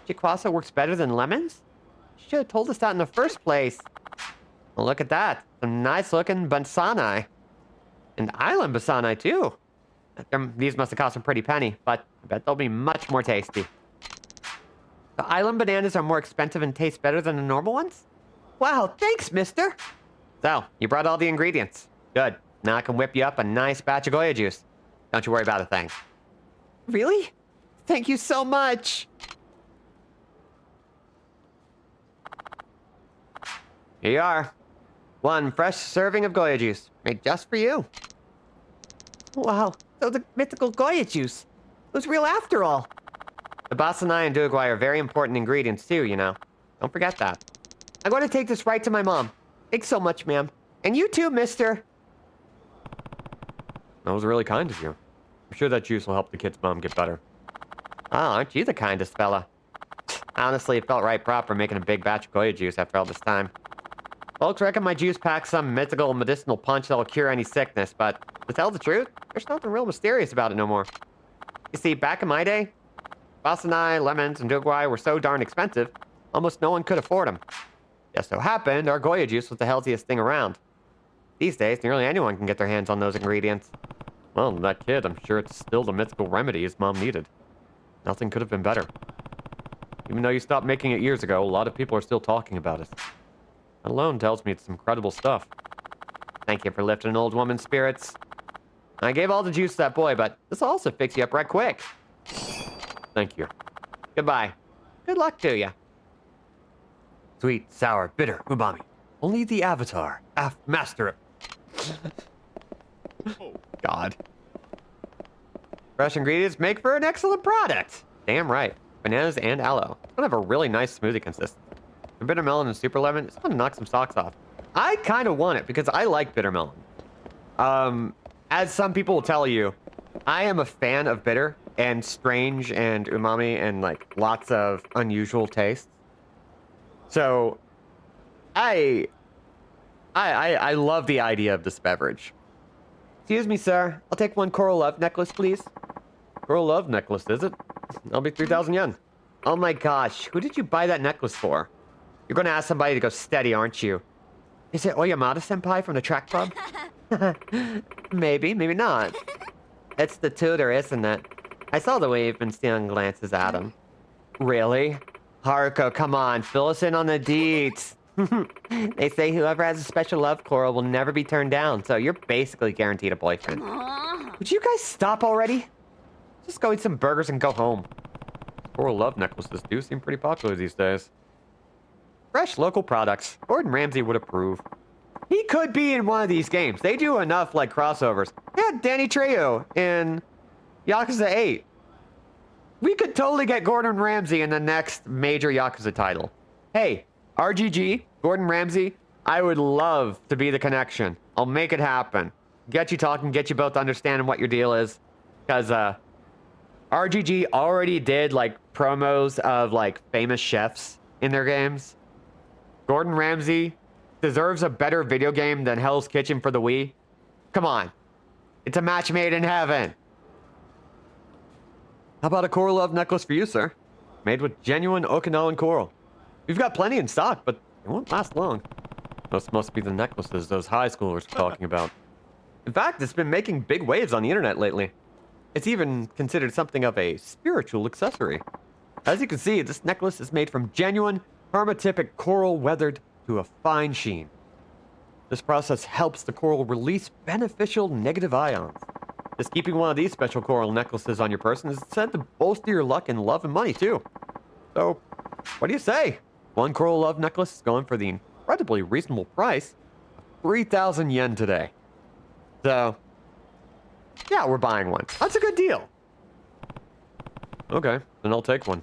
Shikwasa works better than lemons? You should have told us that in the first place. Well, look at that. Some nice-looking Bansanai. And island Bansanai, too. These must have cost a pretty penny, but I bet they'll be much more tasty. The island bananas are more expensive and taste better than the normal ones? Wow, thanks, mister! So, you brought all the ingredients. Good. Now I can whip you up a nice batch of Goya juice. Don't you worry about a thing. Really? Thank you so much! Here you are. One fresh serving of Goya juice, made just for you. Wow, so the mythical Goya juice was real after all. The Basanai and Duguay are very important ingredients too, you know. Don't forget that. I'm going to take this right to my mom. Thanks so much, ma'am. And you too, mister. That was really kind of you. I'm sure that juice will help the kid's mom get better. Oh, aren't you the kindest fella? Honestly, it felt right proper making a big batch of Goya juice after all this time. Folks reckon my juice packs some mythical medicinal punch that'll cure any sickness, but to tell the truth, there's nothing real mysterious about it no more. You see, back in my day, Basanai, lemons, and Duguay were so darn expensive, almost no one could afford them. Just so happened, our Goya juice was the healthiest thing around. These days, nearly anyone can get their hands on those ingredients. Well, that kid, I'm sure it's still the mythical remedy his mom needed. Nothing could have been better. Even though you stopped making it years ago, a lot of people are still talking about it. That alone tells me it's incredible stuff. Thank you for lifting an old woman's spirits. I gave all the juice to that boy, but this will also fix you up right quick. Thank you. Goodbye. Good luck to you. Sweet, sour, bitter, umami. Only the Avatar. Master it. Oh, God. Fresh ingredients make for an excellent product. Damn right. Bananas and aloe. It's gonna have a really nice smoothie consistency. The bitter melon and super lemon, it's gonna knock some socks off. I kind of want it because I like bitter melon. As some people will tell you, I am a fan of bitter and strange and umami and like lots of unusual tastes. So, I love the idea of this beverage. Excuse me, sir. I'll take one coral love necklace, please. Coral love necklace, is it? That'll be 3,000 yen. Oh my gosh, who did you buy that necklace for? You're gonna ask somebody to go steady, aren't you? Is it Oyamada-senpai from the track club? Maybe, maybe not. It's the tutor, isn't it? I saw the way you've been stealing glances at him. Really? Haruko, come on, fill us in on the deets. They say whoever has a special love coral will never be turned down, so you're basically guaranteed a boyfriend. Would you guys stop already? Just go eat some burgers and go home. Coral love necklaces do seem pretty popular these days. Fresh local products. Gordon Ramsay would approve. He could be in one of these games. They do enough, like, crossovers. They had Danny Trejo in Yakuza 8. We could totally get Gordon Ramsay in the next major Yakuza title. Hey, RGG, Gordon Ramsay, I would love to be the connection. I'll make it happen. Get you talking, get you both understanding what your deal is. Because, RGG already did, like, promos of, like, famous chefs in their games. Gordon Ramsay deserves a better video game than Hell's Kitchen for the Wii. Come on. It's a match made in heaven. How about a coral love necklace for you, sir? Made with genuine Okinawan coral. We've got plenty in stock, but it won't last long. Those must be the necklaces those high schoolers are talking about. In fact, it's been making big waves on the internet lately. It's even considered something of a spiritual accessory. As you can see, this necklace is made from genuine hermatypic coral weathered to a fine sheen. This process helps the coral release beneficial negative ions. Just keeping one of these special coral necklaces on your person is said to bolster your luck in love and money, too. So, what do you say? One coral love necklace is going for the incredibly reasonable price of 3,000 yen today. So, yeah, we're buying one. That's a good deal. Okay, then I'll take one.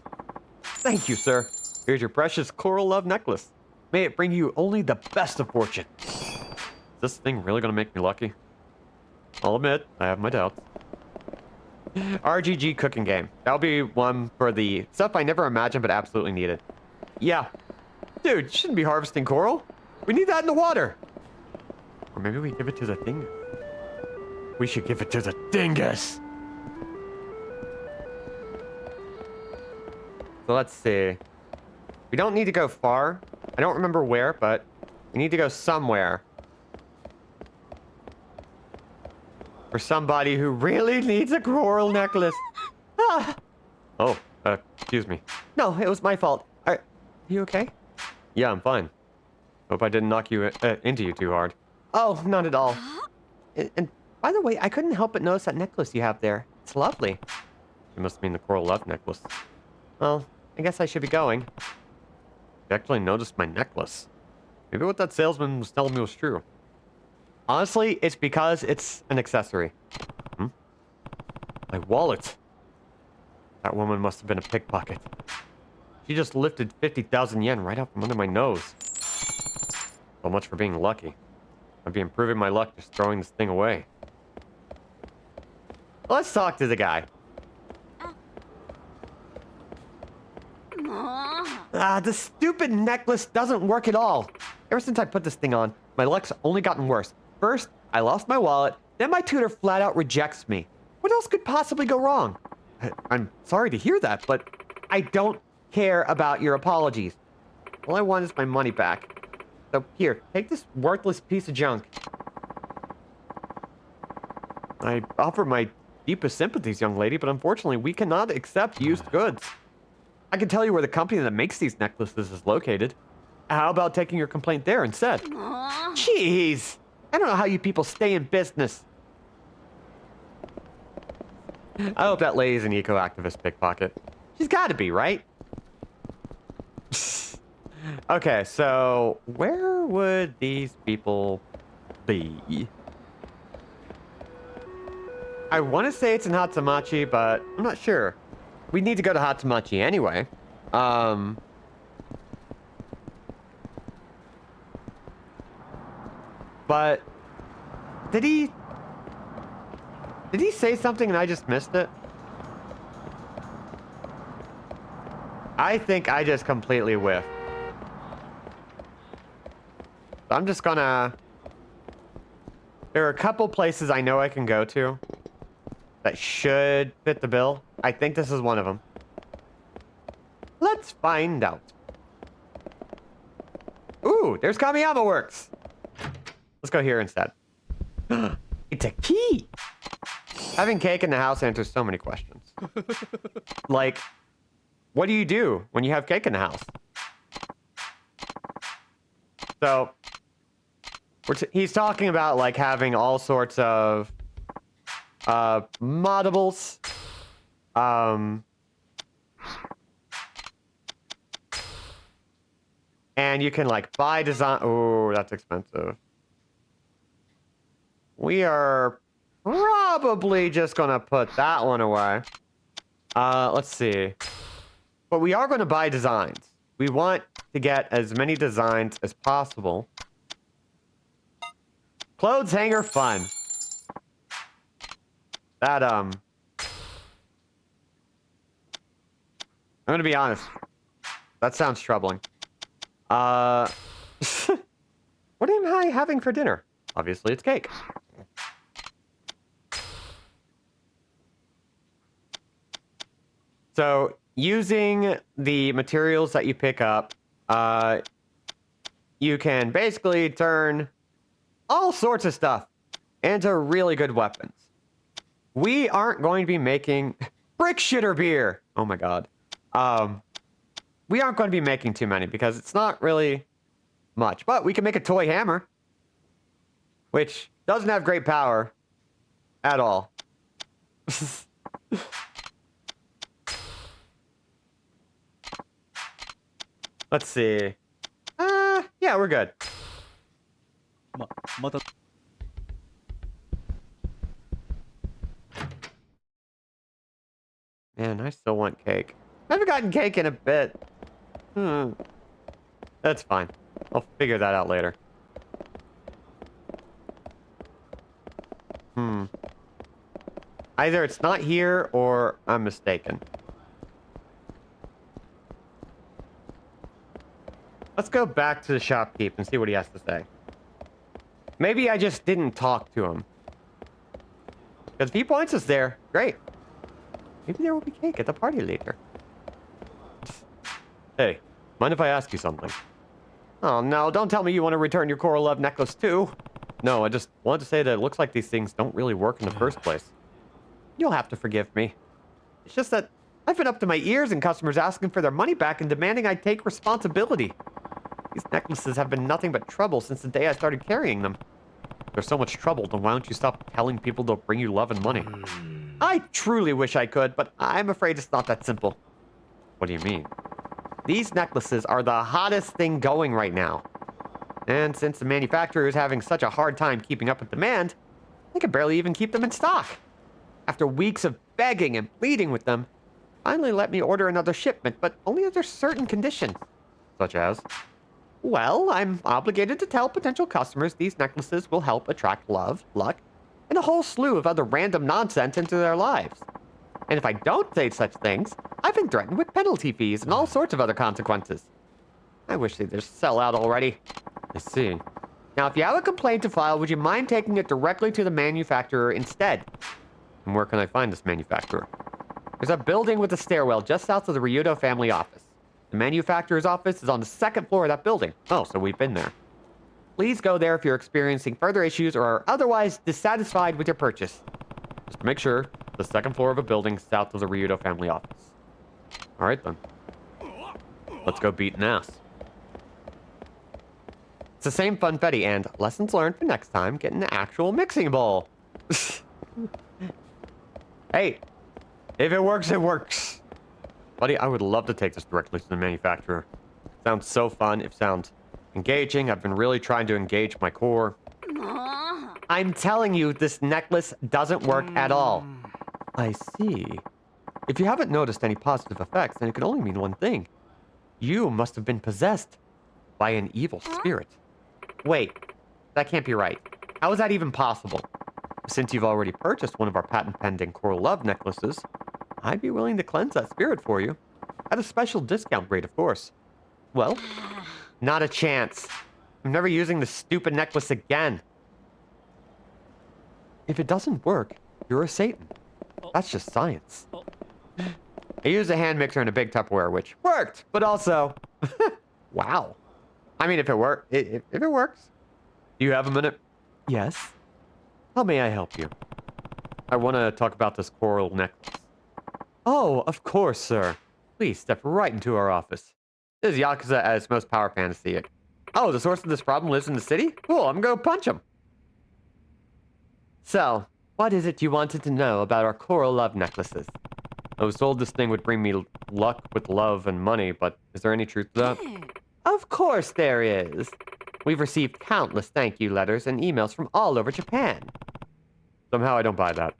Thank you, sir. Here's your precious coral love necklace. May it bring you only the best of fortune. Is this thing really gonna make me lucky? I'll admit, I have my doubts. RGG cooking game. That'll be one for the stuff I never imagined but absolutely needed. Yeah. Dude, you shouldn't be harvesting coral. We need that in the water. maybe we give it to the dingus. We should give it to the dingus. So let's see. We don't need to go far. I don't remember where, but we need to go somewhere. For somebody who really needs a coral necklace. Ah. Oh, excuse me. No, it was my fault. Are you okay? Yeah, I'm fine. Hope I didn't knock you into you too hard. Oh, not at all. And by the way, I couldn't help but notice that necklace you have there. It's lovely. You must mean the coral love necklace. Well, I guess I should be going. You actually noticed my necklace. Maybe what that salesman was telling me was true. Honestly, it's because it's an accessory. Hmm? My wallet. That woman must have been a pickpocket. She just lifted 50,000 yen right out from under my nose. So much for being lucky. I'd be improving my luck just throwing this thing away. Let's talk to the guy. The stupid necklace doesn't work at all. Ever since I put this thing on, my luck's only gotten worse. First, I lost my wallet, then my tutor flat out rejects me. What else could possibly go wrong? I'm sorry to hear that, but I don't care about your apologies. All I want is my money back. So here, take this worthless piece of junk. I offer my deepest sympathies, young lady, but unfortunately we cannot accept used goods. I can tell you where the company that makes these necklaces is located. How about taking your complaint there instead? Jeez! I don't know how you people stay in business. I hope that lady's an eco-activist pickpocket. She's gotta be, right? Okay, so where would these people be? I want to say it's in Hatsamachi, but I'm not sure. We need to go to Hatsamachi anyway. But did he say something and I just missed it? I think I just completely whiffed. I'm just gonna... There are a couple places I know I can go to that should fit the bill. I think this is one of them. Let's find out. Ooh, there's Kamiyama Works. Let's go here instead. It's a key. Having cake in the house answers so many questions. Like, what do you do when you have cake in the house? So, he's talking about like having all sorts of moddables. And you can like buy design. Oh, that's expensive. We are probably just gonna put that one away. Let's see. But we are gonna buy designs. We want to get as many designs as possible. Clothes hanger fun. That, I'm gonna be honest. That sounds troubling. What am I having for dinner? Obviously, it's cake. So, using the materials that you pick up, you can basically turn all sorts of stuff into really good weapons. We aren't going to be making brick shitter beer. Oh my god. We aren't going to be making too many because it's not really much. But we can make a toy hammer, which doesn't have great power at all. Let's see. Yeah, we're good. Man, I still want cake. I haven't gotten cake in a bit. That's fine. I'll figure that out later. Either it's not here or I'm mistaken. Let's go back to the shopkeep and see what he has to say. Maybe I just didn't talk to him. Because if he points us there, great. Maybe there will be cake at the party later. Hey, mind if I ask you something? Oh no, don't tell me you want to return your Coral Love necklace too. No, I just wanted to say that it looks like these things don't really work in the first place. You'll have to forgive me. It's just that I've been up to my ears in customers asking for their money back and demanding I take responsibility. These necklaces have been nothing but trouble since the day I started carrying them. If there's so much trouble, then why don't you stop telling people they'll bring you love and money? I truly wish I could, but I'm afraid it's not that simple. What do you mean? These necklaces are the hottest thing going right now. And since the manufacturer is having such a hard time keeping up with demand, they can barely even keep them in stock. After weeks of begging and pleading with them, finally let me order another shipment, but only under certain conditions. Such as? Well, I'm obligated to tell potential customers these necklaces will help attract love, luck, and a whole slew of other random nonsense into their lives. And if I don't say such things, I've been threatened with penalty fees and all sorts of other consequences. I wish they'd just sell out already. I see. Now, if you have a complaint to file, would you mind taking it directly to the manufacturer instead? And where can I find this manufacturer? There's a building with a stairwell just south of the Ryudo family office. The manufacturer's office is on the second floor of that building. Oh, so we've been there. Please go there if you're experiencing further issues or are otherwise dissatisfied with your purchase. Just to make sure, the second floor of a building south of the Ryudo family office. Alright then. Let's go beat an ass. It's the same funfetti and lessons learned for next time, get an actual mixing bowl. Hey, if it works, it works. Buddy, I would love to take this directly to the manufacturer. Sounds so fun. It sounds engaging. I've been really trying to engage my core. I'm telling you, this necklace doesn't work at all. I see. If you haven't noticed any positive effects, then it can only mean one thing. You must have been possessed by an evil spirit. Wait, that can't be right. How is that even possible? Since you've already purchased one of our patent-pending Coral Love necklaces, I'd be willing to cleanse that spirit for you. At a special discount rate, of course. Well, not a chance. I'm never using this stupid necklace again. If it doesn't work, you're a Satan. That's just science. I used a hand mixer and a big Tupperware, which worked, but also... Wow. I mean, if it works. Do you have a minute? Yes. How may I help you? I want to talk about this coral necklace. Oh, of course, sir. Please step right into our office. This is Yakuza at its most power fantasy. Oh, the source of this problem lives in the city? Cool, I'm gonna punch him. So, what is it you wanted to know about our Coral Love necklaces? I was told this thing would bring me luck with love and money, but is there any truth to that? Of course there is. We've received countless thank you letters and emails from all over Japan. Somehow I don't buy that.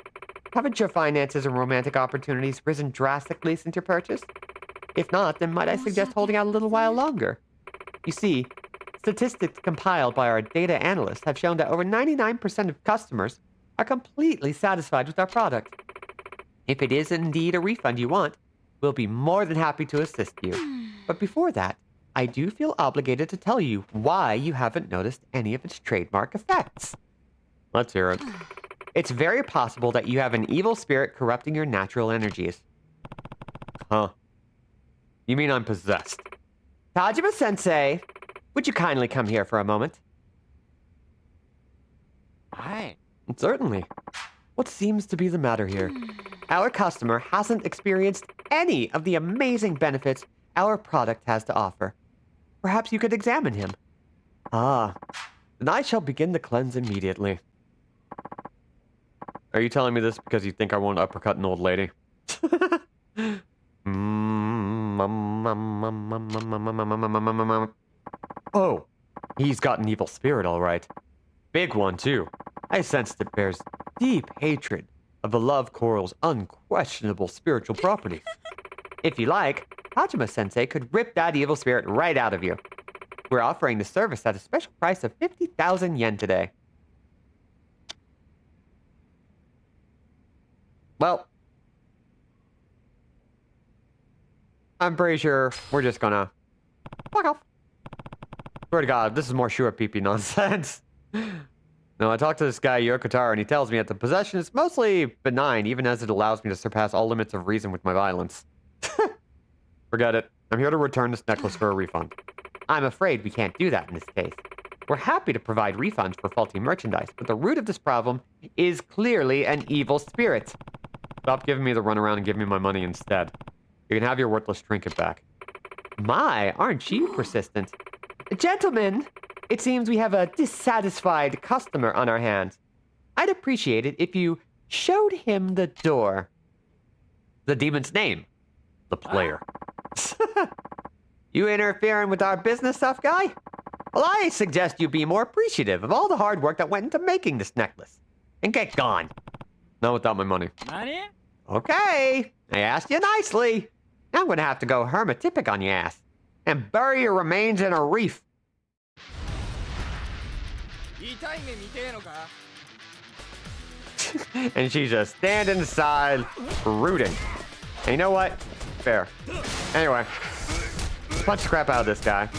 Haven't your finances and romantic opportunities risen drastically since your purchase? If not, then might I suggest holding out a little while longer? You see, statistics compiled by our data analysts have shown that over 99% of customers are completely satisfied with our product. If it is indeed a refund you want, we'll be more than happy to assist you. But before that, I do feel obligated to tell you why you haven't noticed any of its trademark effects. Let's hear it. It's very possible that you have an evil spirit corrupting your natural energies. Huh. You mean I'm possessed? Tajima-sensei, would you kindly come here for a moment? Hi. Certainly. What seems to be the matter here? Our customer hasn't experienced any of the amazing benefits our product has to offer. Perhaps you could examine him. Ah, then I shall begin the cleanse immediately. Are you telling me this because you think I won't uppercut an old lady? Oh, he's got an evil spirit, all right. Big one, too. I sensed it bears deep hatred of the love coral's unquestionable spiritual properties. If you like, Hajime-sensei could rip that evil spirit right out of you. We're offering the service at a special price of 50,000 yen today. Well, I'm pretty sure we're just gonna fuck off. Swear to God, this is more sure pee-pee nonsense. Now, I talked to this guy, Yokotaro, and he tells me that the possession is mostly benign, even as it allows me to surpass all limits of reason with my violence. Forget it. I'm here to return this necklace for a refund. I'm afraid we can't do that in this case. We're happy to provide refunds for faulty merchandise, but the root of this problem is clearly an evil spirit. Stop giving me the runaround and give me my money instead. You can have your worthless trinket back. My, aren't you persistent? Gentlemen, it seems we have a dissatisfied customer on our hands. I'd appreciate it if you showed him the door. The demon's name? The player. You interfering with our business, tough guy? Well, I suggest you be more appreciative of all the hard work that went into making this necklace. And get gone. Not without my money. Money? Okay. I asked you nicely. Now I'm going to have to go hermitipic on your ass. And bury your remains in a reef. And she's just standing aside, rooting. And you know what? Fair. Anyway. Punch the crap out of this guy.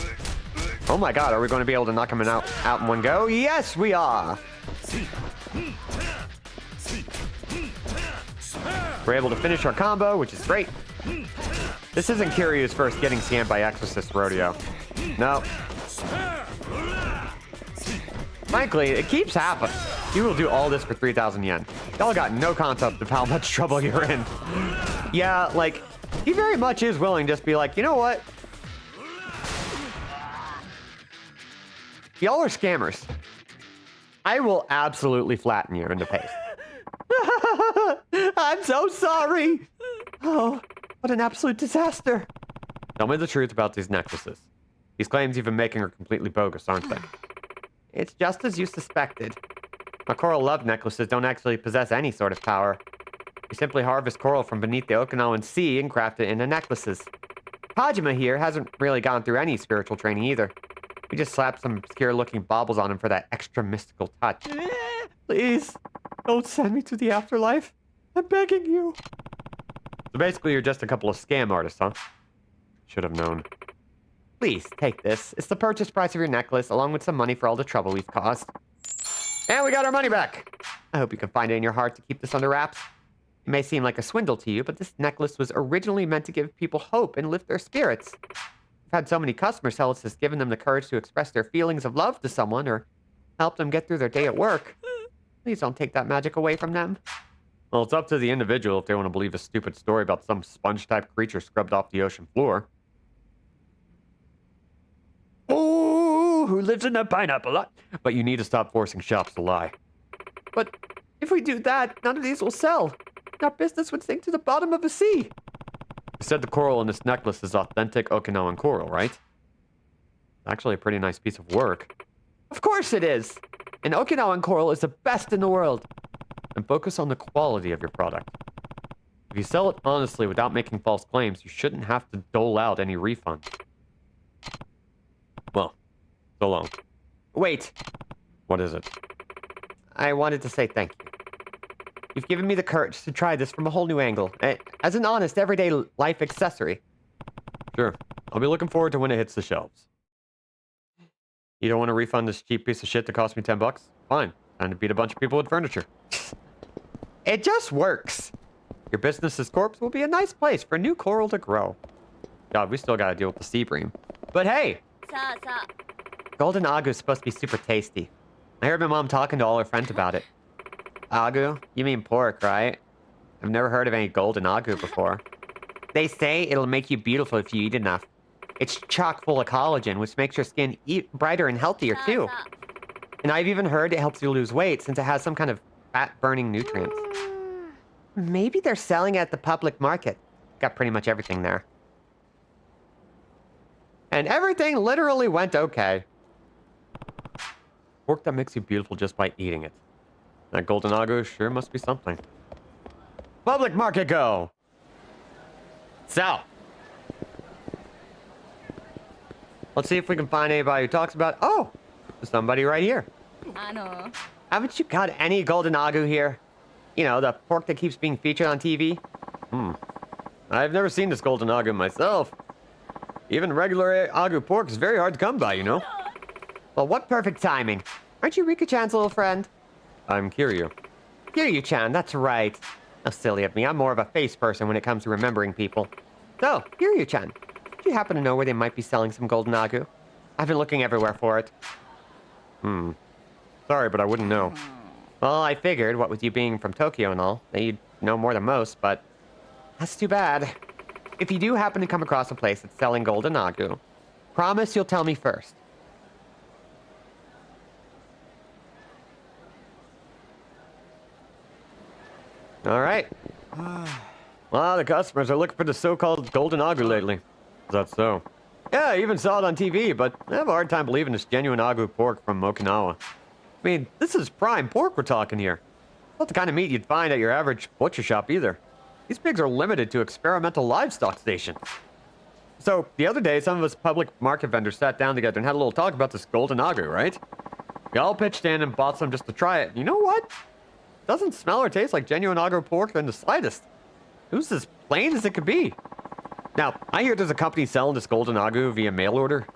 Oh my god, are we going to be able to knock him out in one go? Yes, we are! We're able to finish our combo, which is great. This isn't Kiryu's first getting scammed by Exorcist rodeo. No. Frankly, it keeps happening. You will do all this for 3,000 yen. Y'all got no concept of how much trouble you're in. Yeah, like, he very much is willing to just be like, you know what? Y'all are scammers. I will absolutely flatten you into paste. I'm so sorry. Oh, what an absolute disaster. Tell me the truth about these necklaces. These claims you've been making are completely bogus, aren't they? It's just as you suspected. Our coral love necklaces don't actually possess any sort of power. We simply harvest coral from beneath the Okinawan Sea and craft it into necklaces. Hajime here hasn't really gone through any spiritual training either. We just slapped some obscure-looking baubles on him for that extra mystical touch. Please, don't send me to the afterlife. I'm begging you. So basically, you're just a couple of scam artists, huh? Should have known. Please, take this. It's the purchase price of your necklace, along with some money for all the trouble we've caused. And we got our money back. I hope you can find it in your heart to keep this under wraps. It may seem like a swindle to you, but this necklace was originally meant to give people hope and lift their spirits. We've had so many customers tell us it's given them the courage to express their feelings of love to someone or help them get through their day at work. Please don't take that magic away from them. Well, it's up to the individual if they want to believe a stupid story about some sponge-type creature scrubbed off the ocean floor. Oh, who lives in a pineapple lot? But you need to stop forcing shops to lie. But if we do that, none of these will sell. Our business would sink to the bottom of the sea. You said the coral in this necklace is authentic Okinawan coral, right? Actually a pretty nice piece of work. Of course it is! And Okinawan coral is the best in the world. And focus on the quality of your product. If you sell it honestly without making false claims, you shouldn't have to dole out any refunds. Well, so long. Wait. What is it? I wanted to say thank you. You've given me the courage to try this from a whole new angle, as an honest, everyday life accessory. Sure. I'll be looking forward to when it hits the shelves. You don't want to refund this cheap piece of shit that cost me $10? Fine. Time to beat a bunch of people with furniture. It just works. Your business's corpse will be a nice place for new coral to grow. God, we still gotta deal with the sea bream. But hey! Golden agu is supposed to be super tasty. I heard my mom talking to all her friends about it. Agu? You mean pork, right? I've never heard of any golden agu before. They say it'll make you beautiful if you eat enough. It's chock full of collagen, which makes your skin brighter and healthier too. And I've even heard it helps you lose weight since it has some kind of fat-burning nutrients. Maybe they're selling it at the public market. Got pretty much everything there. And everything literally went okay. Pork that makes you beautiful just by eating it. That golden agu sure must be something. Public market go! So. Let's see if we can find anybody who talks about... Oh! There's somebody right here. Haven't you got any golden agu here? You know, the pork that keeps being featured on TV? I've never seen this golden agu myself. Even regular agu pork is very hard to come by, you know? Well, what perfect timing. Aren't you Riku-chan's little friend? I'm Kiryu. Kiryu-chan, that's right. How silly of me. I'm more of a face person when it comes to remembering people. So, Kiryu-chan, do you happen to know where they might be selling some golden agu? I've been looking everywhere for it. Sorry, but I wouldn't know. Well, I figured, what with you being from Tokyo and all, that you'd know more than most, but that's too bad. If you do happen to come across a place that's selling golden agu, promise you'll tell me first. All right. Well, the customers are looking for the so-called golden agu lately. Is that so? Yeah, I even saw it on TV, but I have a hard time believing it's genuine agu pork from Okinawa. I mean, this is prime pork we're talking here. Not the kind of meat you'd find at your average butcher shop either. These pigs are limited to experimental livestock stations. So, the other day, some of us public market vendors sat down together and had a little talk about this golden agu, right? We all pitched in and bought some just to try it. And you know what? It doesn't smell or taste like genuine agu pork in the slightest. It was as plain as it could be. Now, I hear there's a company selling this golden agu via mail order.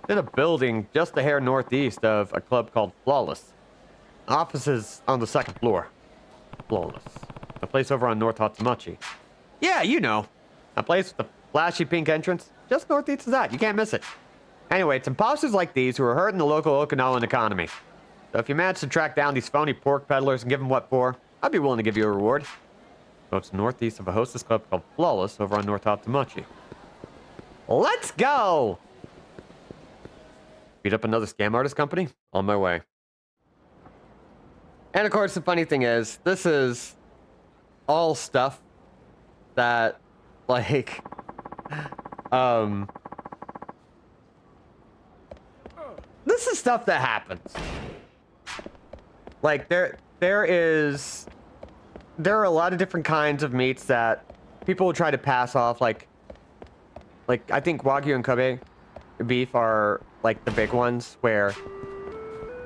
In a building just a hair northeast of a club called Flawless. Offices on the second floor. Flawless. A place over on North Hatsumachi. Yeah, you know. A place with a flashy pink entrance. Just northeast of that. You can't miss it. Anyway, it's imposters like these who are hurting the local Okinawan economy. So if you manage to track down these phony pork peddlers and give them what for, I'd be willing to give you a reward. So it's northeast of a hostess club called Flawless over on North Hatsumachi. Let's go! Beat up another scam artist company? On my way. And of course, the funny thing is, this is all stuff that, like, this is stuff that happens. Like, there are a lot of different kinds of meats that people will try to pass off, like I think Wagyu and Kobe beef are like the big ones where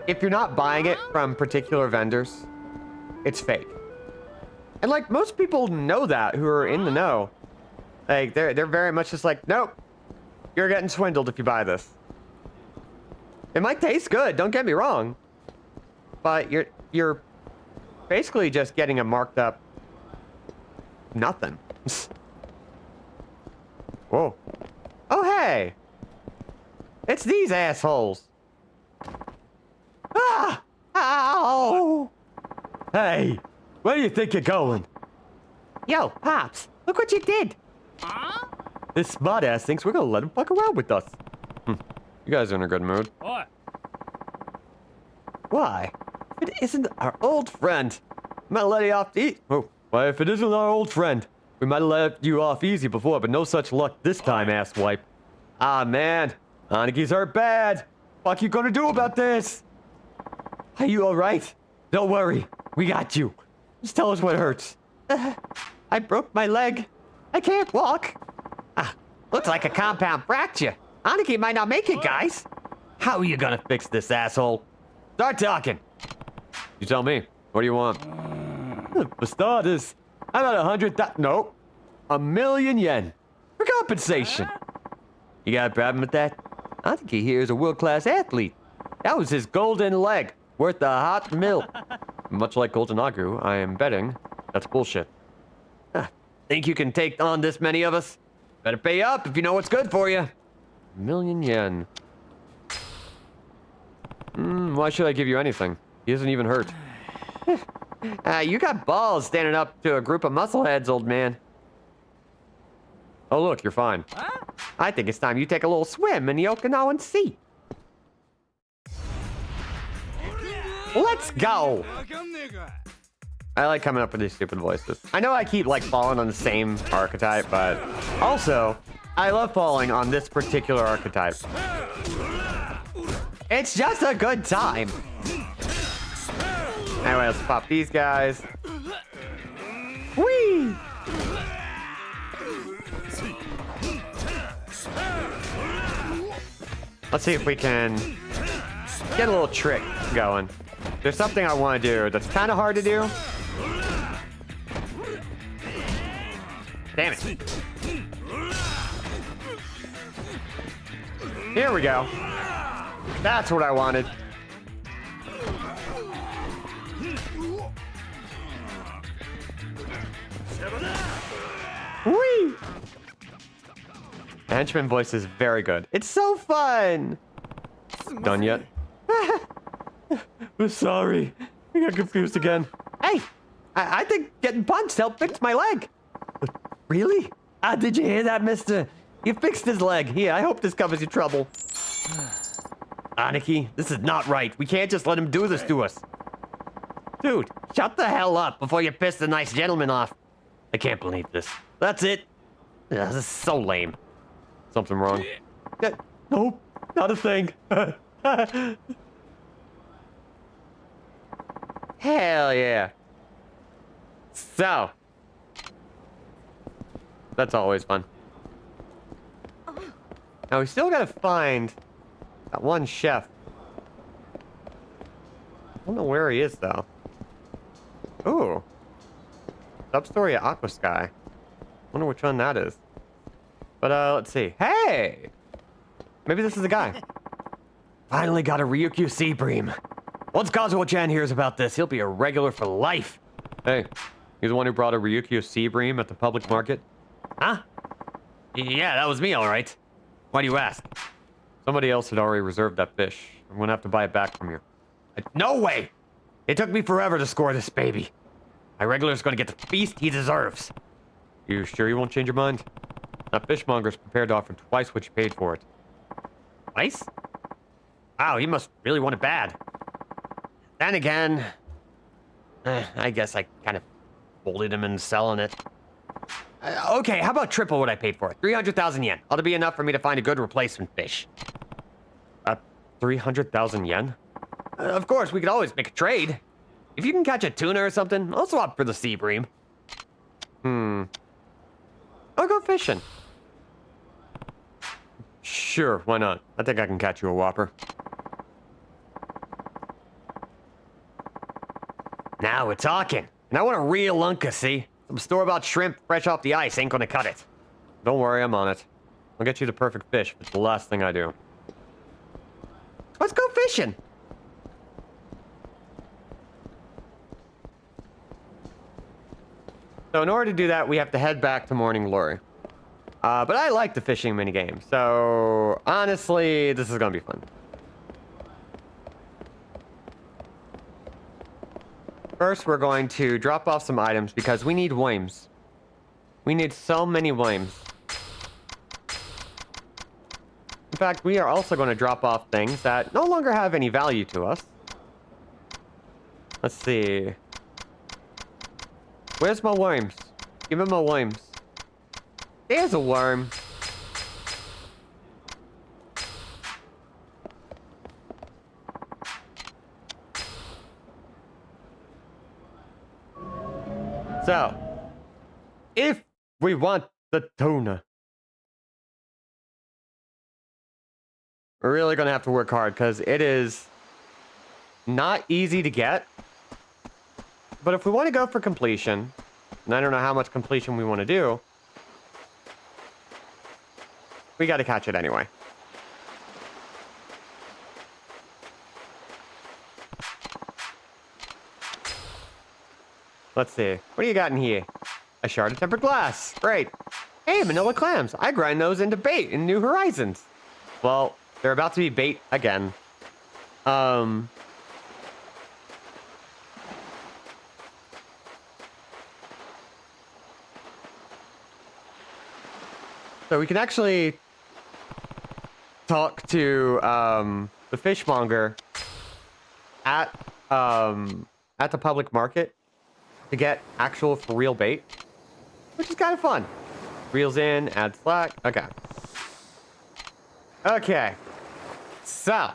if you're not buying it from particular vendors, it's fake. And like most people know that who are in the know. Like they're very much just like, nope, you're getting swindled if you buy this. It might taste good, don't get me wrong, but you're basically just getting a marked up nothing. Whoa. Oh, hey! It's these assholes. Ah! Ow! Hey, where do you think you're going? Yo, Pops, look what you did. Huh? This smartass thinks we're gonna let him fuck around with us. You guys are in a good mood. What? Why? It isn't our old friend. We might let you off to eat. Oh, why, if it isn't our old friend, we might have let you off easy before, but no such luck this time, asswipe. Ah, man. Aniki's hurt bad. What you gonna do about this? Are you alright? Don't worry. We got you. Just tell us what hurts. I broke my leg. I can't walk. Ah, looks like a compound fracture. Aniki might not make it, guys. How are you gonna fix this, asshole? Start talking. You tell me. What do you want? For starters, how about 100,000? Nope. 1,000,000 yen. For compensation. You got a problem with that? Aniki here is a world-class athlete. That was his golden leg, worth a hot mill. Much like golden agu, I am betting that's bullshit. Think you can take on this many of us? Better pay up if you know what's good for you. 1,000,000 yen. Why should I give you anything? He isn't even hurt. You got balls standing up to a group of muscleheads, old man. Oh, look, you're fine. Huh? I think it's time you take a little swim in the Okinawan Sea. Let's go! I like coming up with these stupid voices. I know I keep, like, falling on the same archetype, but also, I love falling on this particular archetype. It's just a good time. Anyway, let's pop these guys. Whee! Let's see if we can get a little trick going. There's something I want to do that's kind of hard to do. Damn it. Here we go. That's what I wanted. The henchman voice is very good. It's so fun. Done yet? We're sorry. I got confused again. Hey, I think getting punched helped fix my leg. Really? Did you hear that, mister? You fixed his leg. Here, I hope this covers your trouble. Aniki, this is not right. We can't just let him do this to us. Dude, shut the hell up before you piss the nice gentleman off. I can't believe this. That's it. This is so lame. Something wrong? Nope, not a thing. Hell yeah. So. That's always fun. Now we still gotta find that one chef. I don't know where he is though. Ooh. Substory at Aqua Sky. Wonder which one that is. But let's see. Hey! Maybe this is the guy. Finally got a Ryukyu Sea Bream. Once Kazuo-chan hears about this, he'll be a regular for life. Hey, you the one who brought a Ryukyu Sea Bream at the public market? Huh? Yeah, that was me, alright. Why do you ask? Somebody else had already reserved that fish. I'm gonna have to buy it back from you. No way! It took me forever to score this baby. My regular's gonna get the feast he deserves. You sure you won't change your mind? That fishmonger's prepared to offer twice what you paid for it. Twice? Wow, he must really want it bad. Then again, I guess I kind of bullied him into selling it. Okay, how about triple what I paid for it? 300,000 yen. Ought to be enough for me to find a good replacement fish. 300,000 yen? Of course, we could always make a trade. If you can catch a tuna or something, I'll swap for the sea bream. I'll go fishing. Sure, why not? I think I can catch you a whopper. Now we're talking. And I want a real lunka, see? Some store-bought shrimp fresh off the ice ain't gonna cut it. Don't worry, I'm on it. I'll get you the perfect fish, but it's the last thing I do. Let's go fishing! So in order to do that, we have to head back to Morning Glory. But I like the fishing minigame, so honestly, this is gonna be fun. First, we're going to drop off some items because we need worms. We need so many worms. In fact, we are also going to drop off things that no longer have any value to us. Let's see. Where's my worms? Give me my worms. There's a worm. So, if we want the tuna, we're really going to have to work hard because it is not easy to get. But if we want to go for completion, and I don't know how much completion we want to do, we got to catch it anyway. Let's see. What do you got in here? A shard of tempered glass. Great. Hey, manila clams. I grind those into bait in New Horizons. Well, they're about to be bait again. So we can actually talk to the fishmonger at the public market to get actual for real bait, which is kind of fun. Reels in, add slack. Okay. Okay. So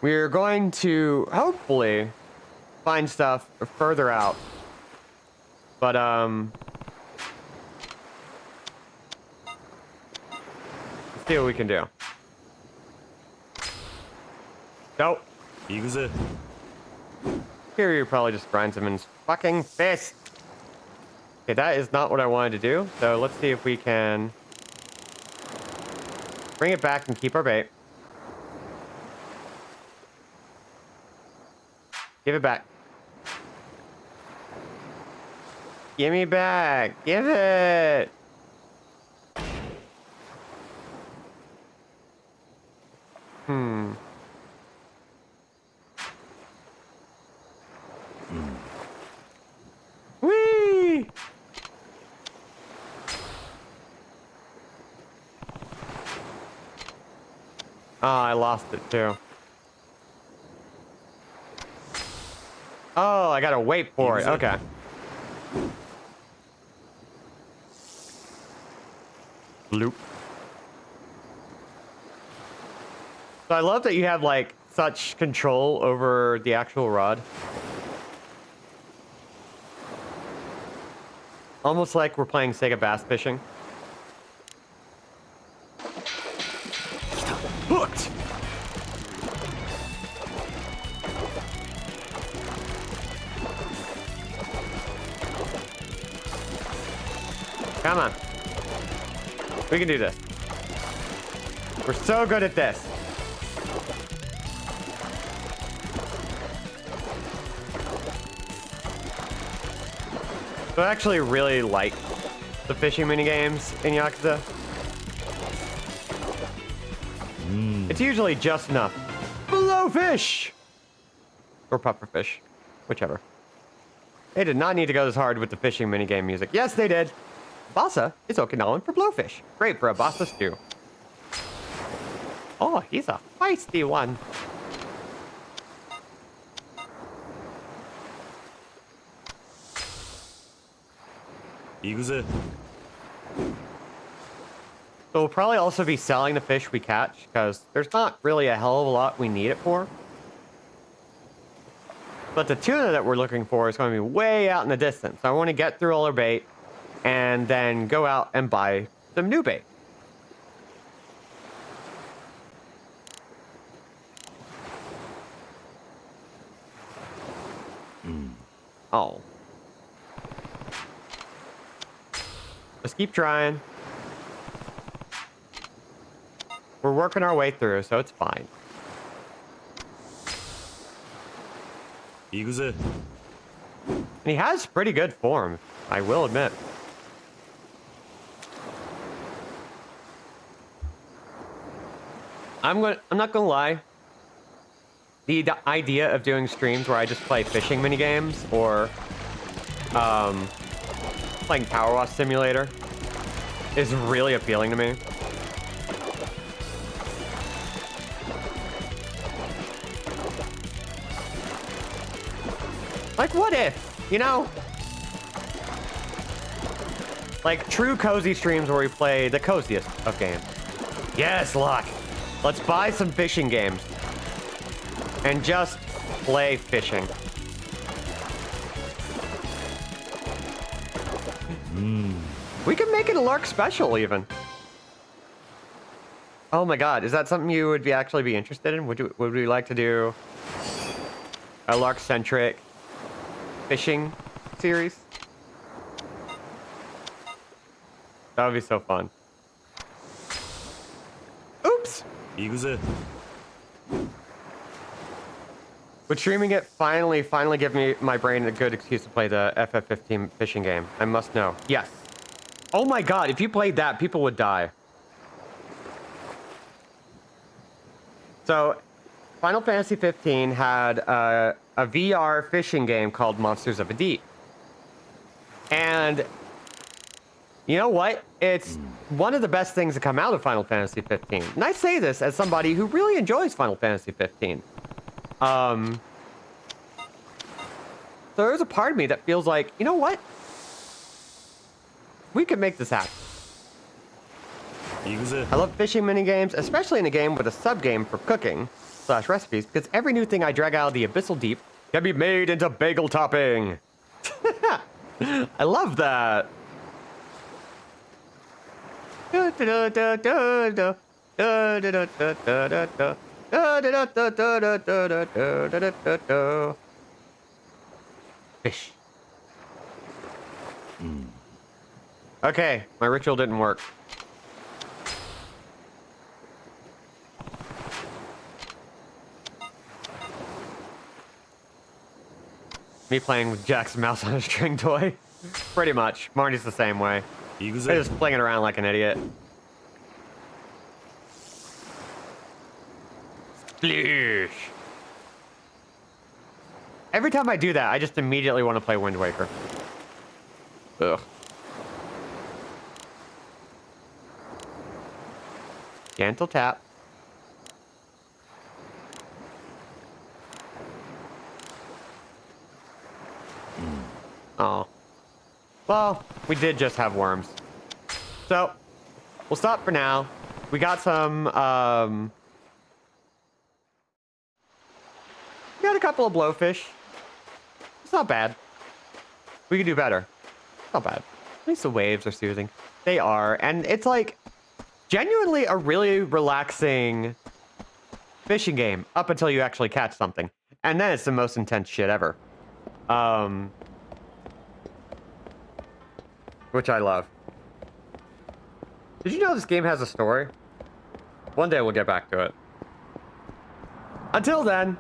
we're going to hopefully find stuff further out. But let's see what we can do. Nope. Yakuza. Here you probably just grinds him in his fucking fist. Okay, that is not what I wanted to do. So let's see if we can bring it back and keep our bait. Give it back. Give me back. Give it. Hmm. Whee! Oh, I lost it too. Oh, I gotta wait for it. Okay. Bloop. So I love that you have like such control over the actual rod. Almost like we're playing Sega Bass Fishing. Hooked! Come on. We can do this. We're so good at this. So I actually really like the fishing minigames in Yakuza. It's usually just enough. Blowfish! Or pufferfish. Whichever. They did not need to go this hard with the fishing minigame music. Yes, they did. Basa is Okinawan for blowfish. Great for a basa stew. Oh, he's a feisty one. Yakuza. So we'll probably also be selling the fish we catch, because there's not really a hell of a lot we need it for. But the tuna that we're looking for is going to be way out in the distance. So I want to get through all our bait, and then go out and buy some new bait. Oh. Let's keep trying. We're working our way through, so it's fine. Yakuza. And he has pretty good form, I will admit. I'm not gonna lie. The idea of doing streams where I just play fishing minigames or playing Power Wash Simulator is really appealing to me. Like, what if, you know? Like, true cozy streams where we play the coziest of games. Yes, Locke. Let's buy some fishing games. And just play fishing. We can make it a Lark special, even. Oh my god, is that something you would actually be interested in? Would we like to do a Lark-centric fishing series? That would be so fun. Oops! Yakuza. Would streaming it finally give me my brain a good excuse to play the FF15 fishing game? I must know. Yes. Oh my god, if you played that, people would die. So, Final Fantasy 15 had a VR fishing game called Monsters of the Deep. And you know what? It's one of the best things to come out of Final Fantasy 15. And I say this as somebody who really enjoys Final Fantasy 15. So there's a part of me that feels like, you know what? We could make this happen. I love fishing minigames, especially in a game with a sub-game for cooking / recipes, because every new thing I drag out of the abyssal deep can be made into bagel topping. I love that. Fish. Okay, my ritual didn't work. Me playing with Jack's mouse on a string toy. Pretty much. Marty's the same way. Yakuza. I just flinging around like an idiot. Splish. Every time I do that, I just immediately want to play Wind Waker. Ugh. Gentle tap. Oh. Well, we did just have worms. So, we'll stop for now. We got some, we got a couple of blowfish. It's not bad. We could do better. Not bad. At least the waves are soothing. They are. And it's like genuinely a really relaxing fishing game up until you actually catch something. And then it's the most intense shit ever. Which I love. Did you know this game has a story? One day we'll get back to it. Until then,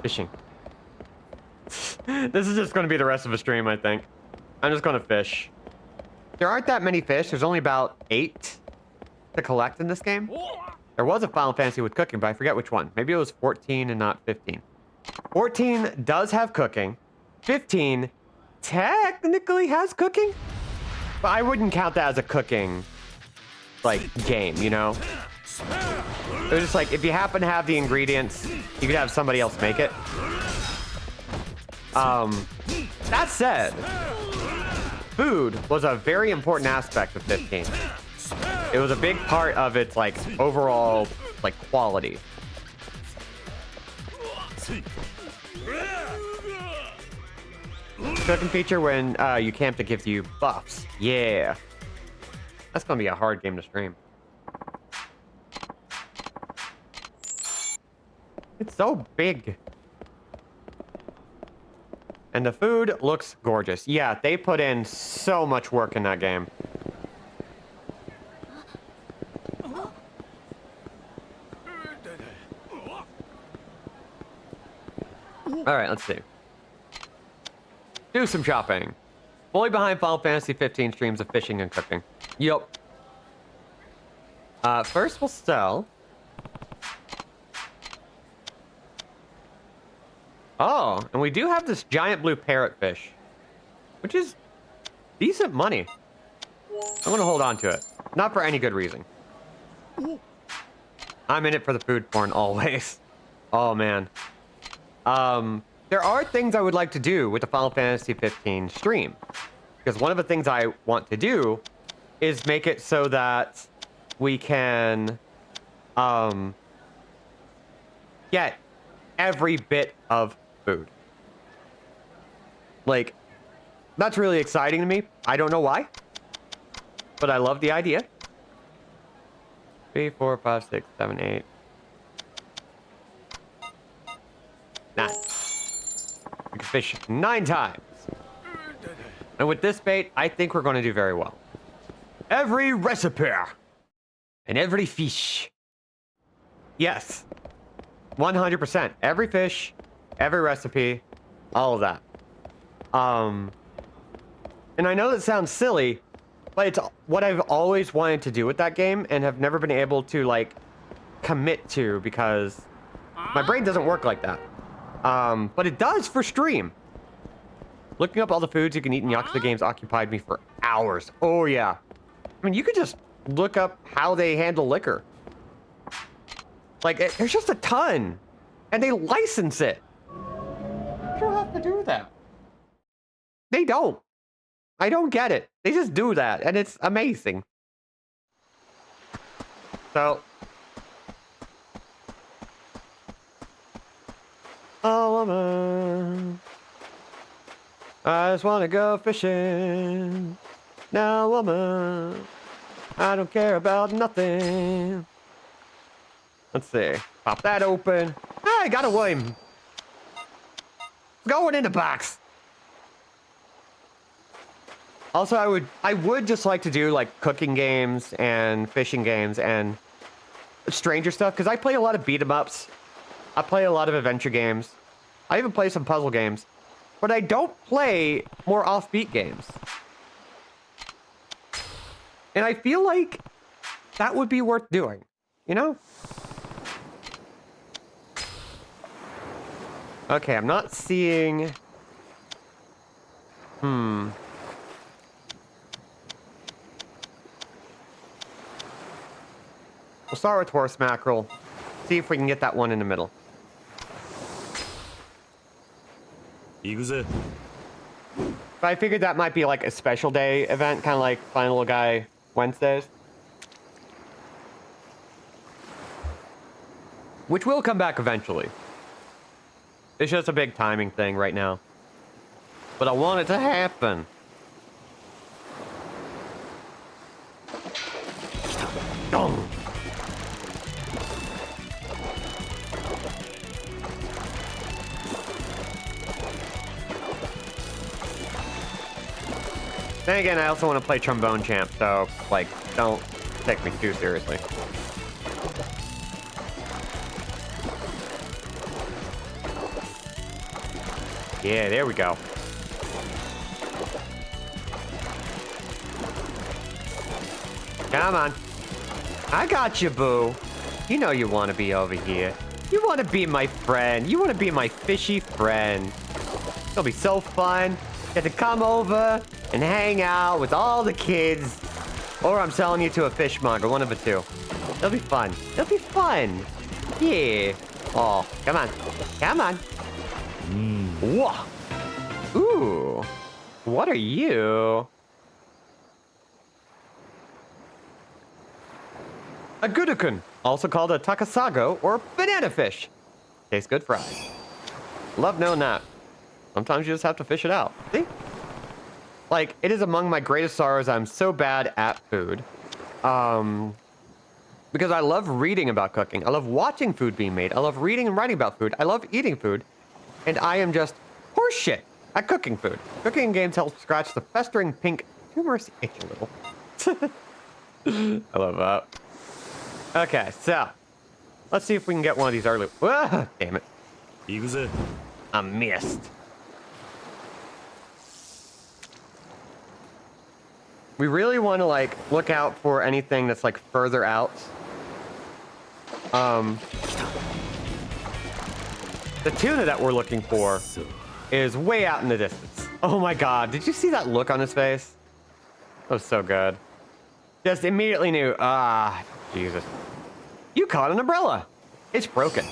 fishing. This is just going to be the rest of the stream, I think. I'm just going to fish. There aren't that many fish. There's only about 8 to collect in this game. There was a Final Fantasy with cooking, but I forget which one. Maybe it was 14 and not 15. 14 does have cooking. 15 technically has cooking, but I wouldn't count that as a cooking, like, game, you know? It was just like, if you happen to have the ingredients, you could have somebody else make it. That said, food was a very important aspect of 15. It was a big part of its, like, overall, like, quality. Cooking feature when you camp that gives you buffs. Yeah. That's gonna be a hard game to stream. It's so big. And the food looks gorgeous. Yeah, they put in so much work in that game. Alright, let's see. Do some shopping. Fully behind Final Fantasy 15 streams of fishing and cooking. Yup. First we'll sell. Oh, and we do have this giant blue parrotfish, which is decent money. I'm gonna hold on to it. Not for any good reason. I'm in it for the food porn always. Oh, man. There are things I would like to do with the Final Fantasy 15 stream. Because one of the things I want to do is make it so that we can get every bit of food. Like, that's really exciting to me. I don't know why, but I love the idea. 3, 4, 5, 6, 7, 8. 9. We can fish 9 times. And with this bait, I think we're going to do very well. Every recipe and every fish. Yes. 100%. Every fish, every recipe, all of that. And I know that sounds silly, but it's what I've always wanted to do with that game and have never been able to, like, commit to because my brain doesn't work like that. But it does for stream. Looking up all the foods you can eat in Yakuza games occupied me for hours. Oh, yeah. I mean, you could just look up how they handle liquor. Like, there's just a ton. And they license it. You don't have to do that. They don't. I don't get it. They just do that, and it's amazing. So. Oh, woman. I just want to go fishing. Now, woman. I don't care about nothing. Let's see. Pop that open. Ah, I got a worm. Going in the box. Also, I would just like to do like cooking games and fishing games and stranger stuff because I play a lot of beat 'em ups. I play a lot of adventure games. I even play some puzzle games. but I don't play more offbeat games. And I feel like that would be worth doing, you know? Okay, I'm not seeing... We'll start with horse mackerel. See if we can get that one in the middle. Yakuza. But I figured that might be like a special day event, kind of like Final Guy Wednesdays. Which will come back eventually. It's just a big timing thing right now. But I want it to happen. Dong. Then again, I also want to play Trombone Champ, so, like, don't take me too seriously. Yeah, there we go. Come on. I got you, boo. You know you want to be over here. You want to be my friend. You want to be my fishy friend. It'll be so fun. Get to come over and hang out with all the kids. Or I'm selling you to a fishmonger, one of the two. It'll be fun. It'll be fun. Yeah. Oh, come on. Come on. Whoa. Ooh. What are you? A gudokun, also called a takasago or banana fish. Tastes good fried. Love knowing that. Sometimes you just have to fish it out. See? Like, it is among my greatest sorrows I'm so bad at food. Because I love reading about cooking. I love watching food being made. I love reading and writing about food. I love eating food. And I am just horseshit at cooking food. Cooking games help scratch the festering pink humorous itch a little. I love that. Okay, so let's see if we can get one of these early. Whoa, damn it. Yakuza. I missed. We really want to like look out for anything that's like further out. The tuna that we're looking for is way out in the distance. Oh my god, did you see that look on his face? That was so good. Just immediately knew, Jesus. You caught an umbrella. It's broken.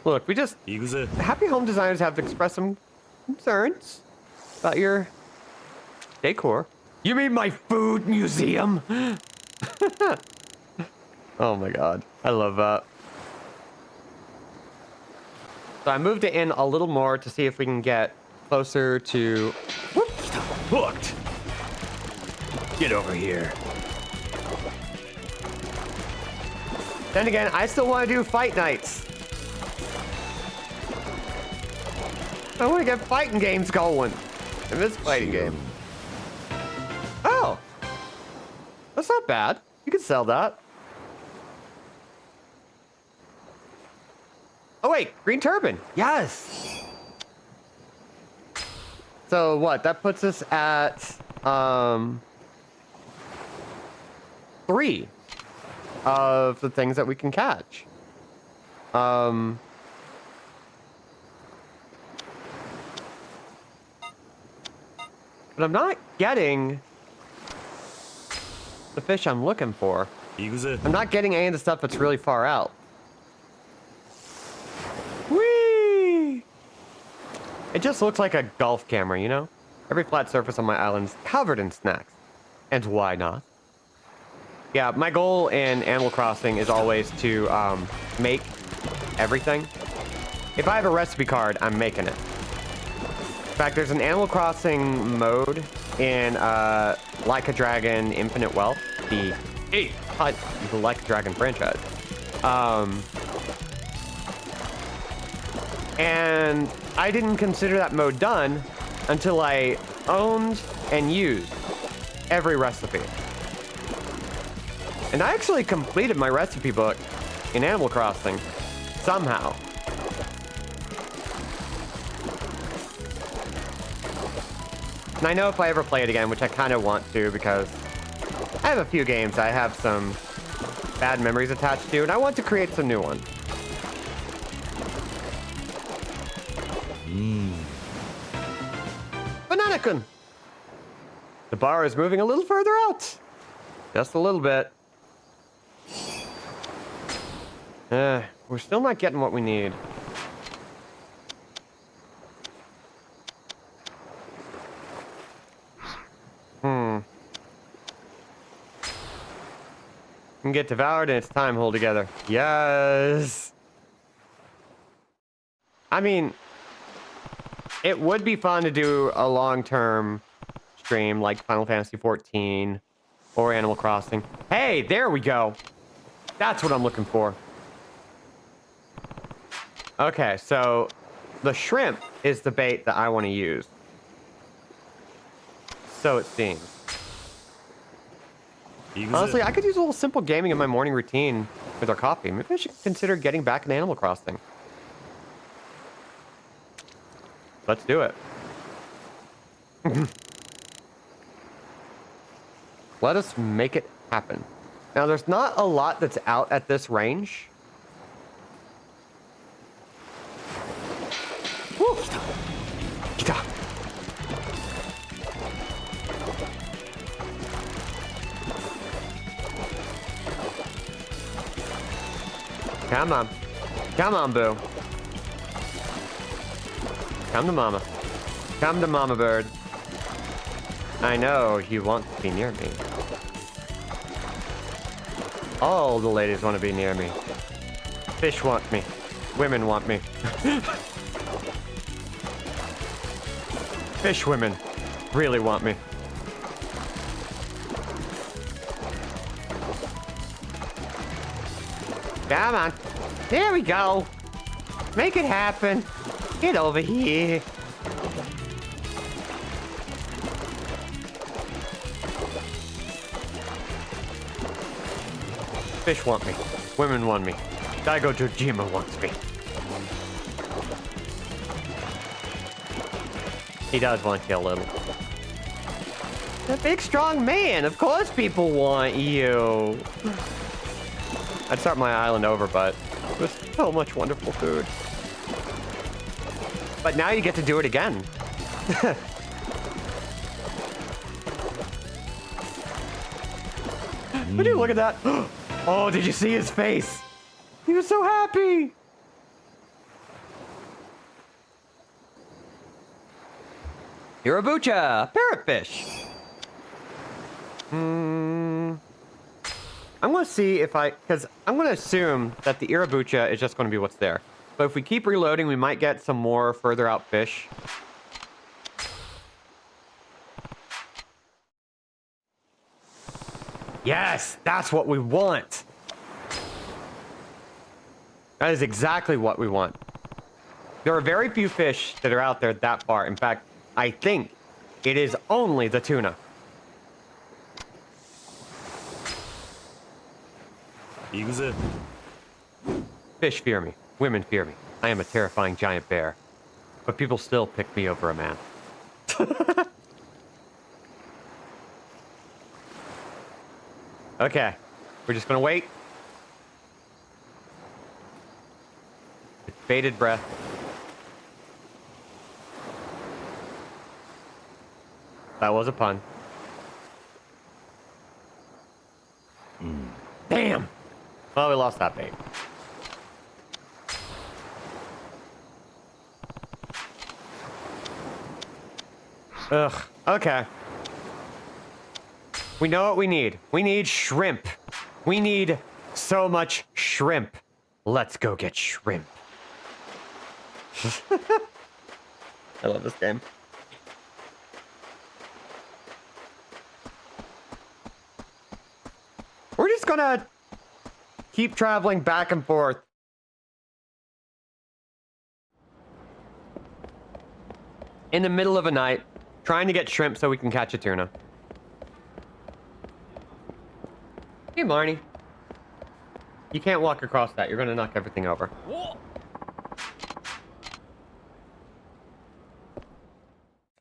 Look, we just... Yakuza. Happy home designers have expressed some concerns about your decor. You mean my food museum? Oh my god. I love that. So I moved it in a little more to see if we can get closer to... Whoop! Hooked! Get over here. Then again, I still want to do fight nights. I want to get fighting games going in this fighting game. Oh! That's not bad. You can sell that. Oh wait, green turban. Yes. So what? That puts us at 3 of the things that we can catch. But I'm not getting the fish I'm looking for. I'm not getting any of the stuff that's really far out. Whee! It just looks like a golf camera, you know? Every flat surface on my island's covered in snacks. And why not? Yeah, my goal in Animal Crossing is always to make everything. If I have a recipe card, I'm making it. In fact, there's an Animal Crossing mode in Like a Dragon Infinite Wealth, the Like a Dragon franchise. And I didn't consider that mode done until I owned and used every recipe. And I actually completed my recipe book in Animal Crossing somehow. And I know if I ever play it again, which I kind of want to, because I have a few games I have some bad memories attached to, and I want to create some new ones. Banana-kun! The bar is moving a little further out. Just a little bit. We're still not getting what we need. And get devoured and it's time hold together. Yes. I mean, it would be fun to do a long-term stream like Final Fantasy 14 or Animal Crossing. Hey, there we go. That's what I'm looking for. Okay, so the shrimp is the bait that I want to use. So it seems. Honestly, I could use a little simple gaming in my morning routine with our coffee. Maybe I should consider getting back into Animal Crossing. Let's do it. Let us make it happen. Now, there's not a lot that's out at this range. Woo! Kita. Come on. Come on, boo. Come to mama. Come to mama bird. I know you want to be near me. All the ladies want to be near me. Fish want me. Women want me. Fish women really want me. Come on. There we go. Make it happen. Get over here. Fish want me. Women want me. Daigo Jojima wants me. He does want you a little. The big strong man. Of course people want you. I'd start my island over, but there's so much wonderful food. But now you get to do it again. Would you look at that? Oh, did you see his face? He was so happy. Irabucha, parrotfish. I'm going to see if because I'm going to assume that the Irabucha is just going to be what's there. But if we keep reloading, we might get some more further out fish. Yes, that's what we want. That is exactly what we want. There are very few fish that are out there that far. In fact, I think it is only the tuna. Yakuza. Fish fear me. Women fear me. I am a terrifying giant bear. But people still pick me over a man. Okay. We're just gonna wait. It's bated breath. That was a pun. Damn! Well, we lost that bait. Ugh. Okay. We know what we need. We need shrimp. We need so much shrimp. Let's go get shrimp. I love this game. We're just gonna keep traveling back and forth. in the middle of a night, trying to get shrimp so we can catch a tuna. Hey, Marnie. You can't walk across that. You're gonna knock everything over.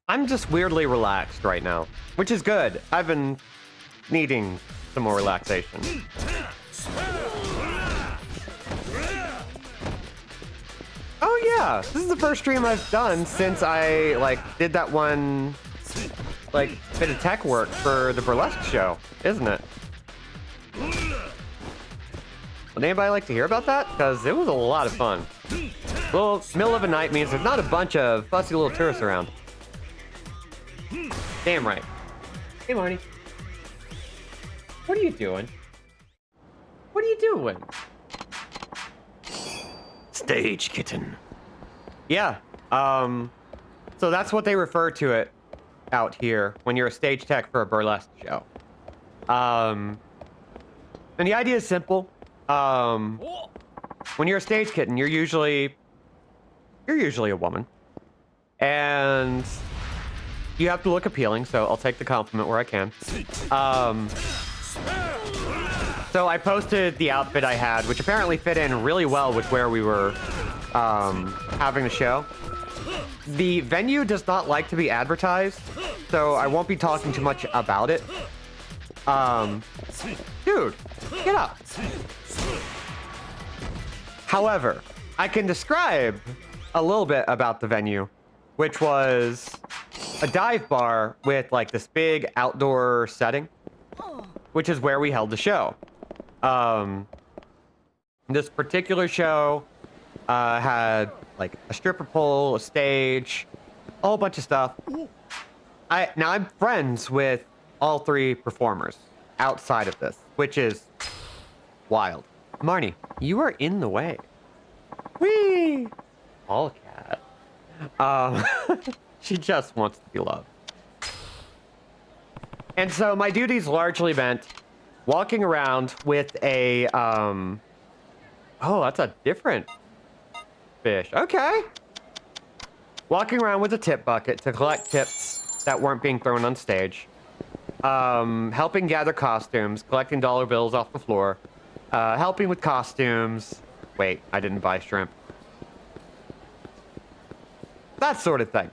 I'm just weirdly relaxed right now, which is good. I've been needing some more relaxation. Oh yeah, this is the first stream I've done since I did that one bit of tech work for the burlesque show, isn't it? Would anybody like to hear about that? Because it was a lot of fun. Well, middle of the night means there's not a bunch of fussy little tourists around. Damn right. Hey, Marty. What are you doing? What are you doing? Stage kitten. Yeah. So that's what they refer to it out here when you're a stage tech for a burlesque show. And the idea is simple. When you're a stage kitten, you're usually a woman. And you have to look appealing, so I'll take the compliment where I can. So I posted the outfit I had, which apparently fit in really well with where we were having the show. The venue does not like to be advertised, so I won't be talking too much about it. Dude, get up. However, I can describe a little bit about the venue, which was a dive bar with this big outdoor setting, which is where we held the show. This particular show had a stripper pole, a stage, a whole bunch of stuff. Now I'm friends with all three performers outside of this, which is wild. Marnie, you are in the way. Whee! All cat. She just wants to be loved. And so my duties largely meant walking around with a, oh, that's a different fish. Okay. Walking around with a tip bucket to collect tips that weren't being thrown on stage. Helping gather costumes, collecting dollar bills off the floor. Helping with costumes. Wait, I didn't buy shrimp. That sort of thing.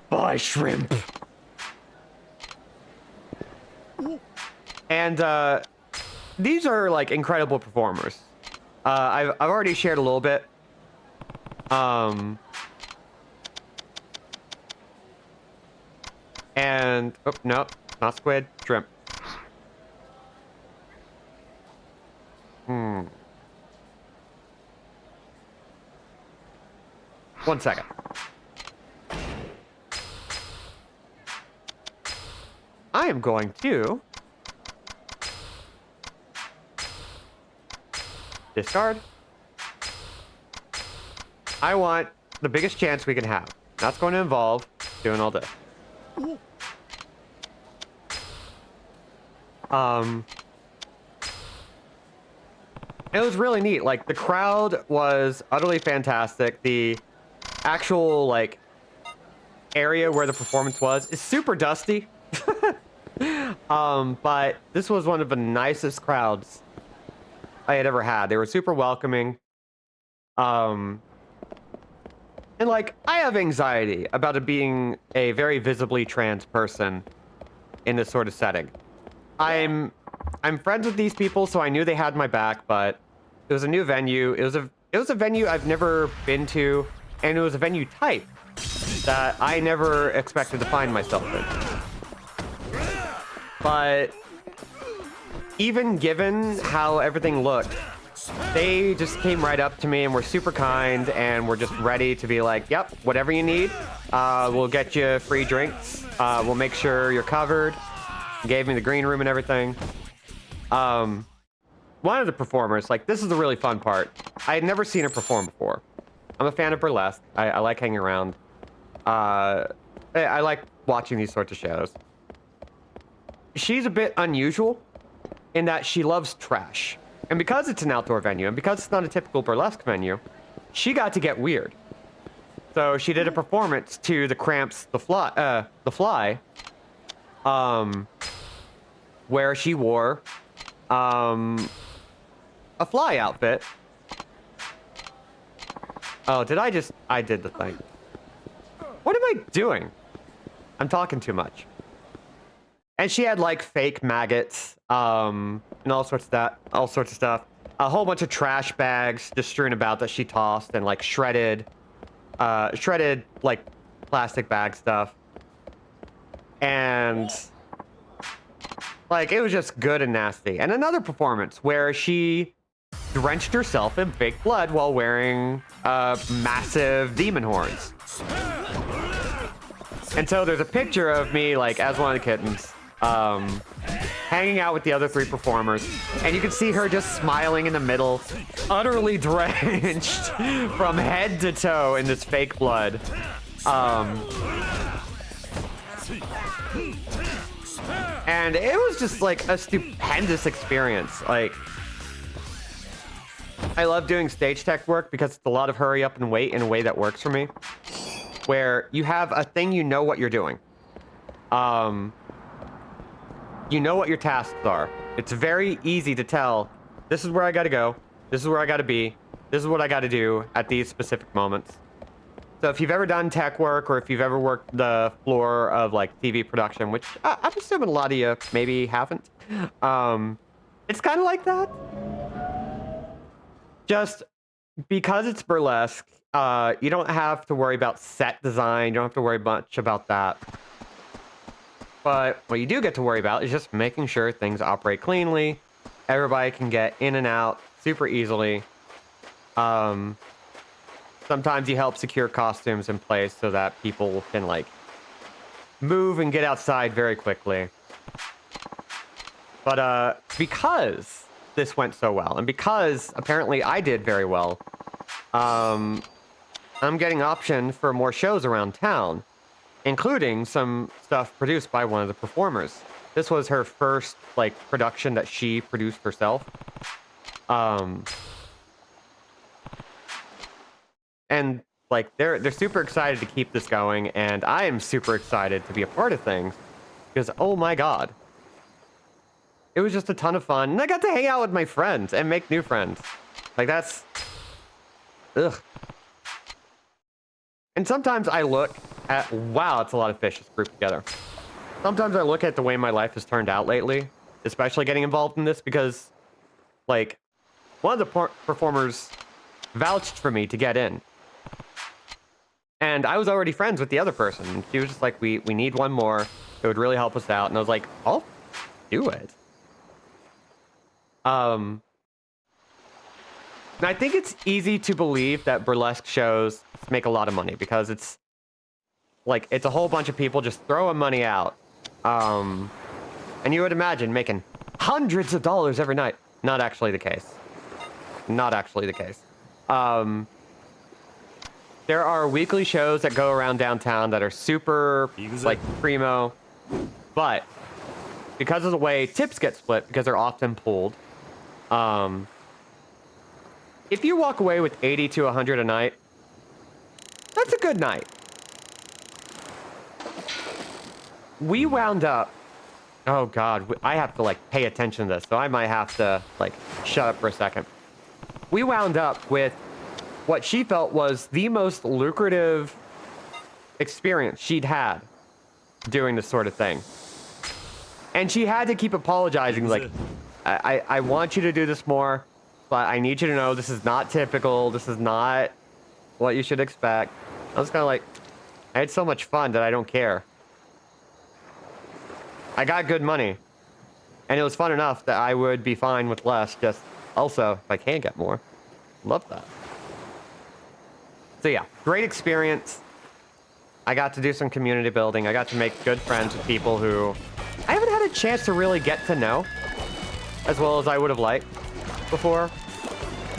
Buy shrimp. And these are incredible performers. I've already shared a little bit. And oh no, not squid, shrimp. One second. I am going to discard. I want the biggest chance we can have. That's going to involve doing all this. It was really neat. The crowd was utterly fantastic. The actual area where the performance was is super dusty. But this was one of the nicest crowds I had ever had. They were super welcoming. And I have anxiety about it being a very visibly trans person in this sort of setting. I'm friends with these people, so I knew they had my back, but it was a new venue. It was a venue I've never been to, and it was a venue type that I never expected to find myself in. But even given how everything looked, they just came right up to me and were super kind and were just ready to be like, yep, whatever you need, we'll get you free drinks. We'll make sure you're covered. Gave me the green room and everything. One of the performers, this is the really fun part. I had never seen her perform before. I'm a fan of burlesque. I like hanging around. I like watching these sorts of shows. She's a bit unusual in that she loves trash. And because it's an outdoor venue, and because it's not a typical burlesque venue, she got to get weird. So she did a performance to the Cramps The Fly, where she wore a fly outfit. Oh, I did the thing. What am I doing? I'm talking too much. And she had like fake maggots, and all sorts of stuff. A whole bunch of trash bags just strewn about that she tossed, and like shredded like plastic bag stuff. And like it was just good and nasty. And another performance where she drenched herself in fake blood while wearing massive demon horns. And so there's a picture of me like as one of the kittens, hanging out with the other 3 performers, and you can see her just smiling in the middle, utterly drenched from head to toe in this fake blood. And it was just like a stupendous experience. Like, I love doing stage tech work because it's a lot of hurry up and wait in a way that works for me, where you have a thing, you know what you're doing. You know what your tasks are. It's very easy to tell, this is where I gotta go, this is where I gotta be, this is what I gotta do at these specific moments. So if you've ever done tech work, or if you've ever worked the floor of like TV production, which I'm assuming a lot of you maybe haven't, it's kind of like that. Just because it's burlesque, you don't have to worry about set design, you don't have to worry much about that. But what you do get to worry about is just making sure things operate cleanly, everybody can get in and out super easily. Sometimes you help secure costumes in place so that people can like move and get outside very quickly. But because this went so well, and because apparently I did very well, I'm getting option for more shows around town, including some stuff produced by one of the performers. This was her first like production that she produced herself. And like they're super excited to keep this going, and I am super excited to be a part of things because oh my god, it was just a ton of fun, and I got to hang out with my friends and make new friends. Like that's ugh. And sometimes I look at, wow, it's a lot of fish just grouped together. Sometimes I look at the way my life has turned out lately, especially getting involved in this, because like one of the performers vouched for me to get in. And I was already friends with the other person. She was just like, we need one more. It would really help us out. And I was like, I'll do it. And I think it's easy to believe that burlesque shows make a lot of money because it's like, it's a whole bunch of people just throwing money out. And you would imagine making hundreds of dollars every night. Not actually the case. Not actually the case. There are weekly shows that go around downtown that are super, like, primo. But because of the way tips get split, because they're often pooled, if you walk away with 80 to 100 a night, that's a good night. We wound up, oh god, I have to like pay attention to this, so I might have to like shut up for a second. We wound up with what she felt was the most lucrative experience she'd had doing this sort of thing. And she had to keep apologizing, like, I want you to do this more, but I need you to know this is not typical, this is not what you should expect. I was kind of like, I had so much fun that I don't care. I got good money, and it was fun enough that I would be fine with less, just also, if I can get more, love that. So yeah, great experience. I got to do some community building. I got to make good friends with people who I haven't had a chance to really get to know as well as I would have liked before,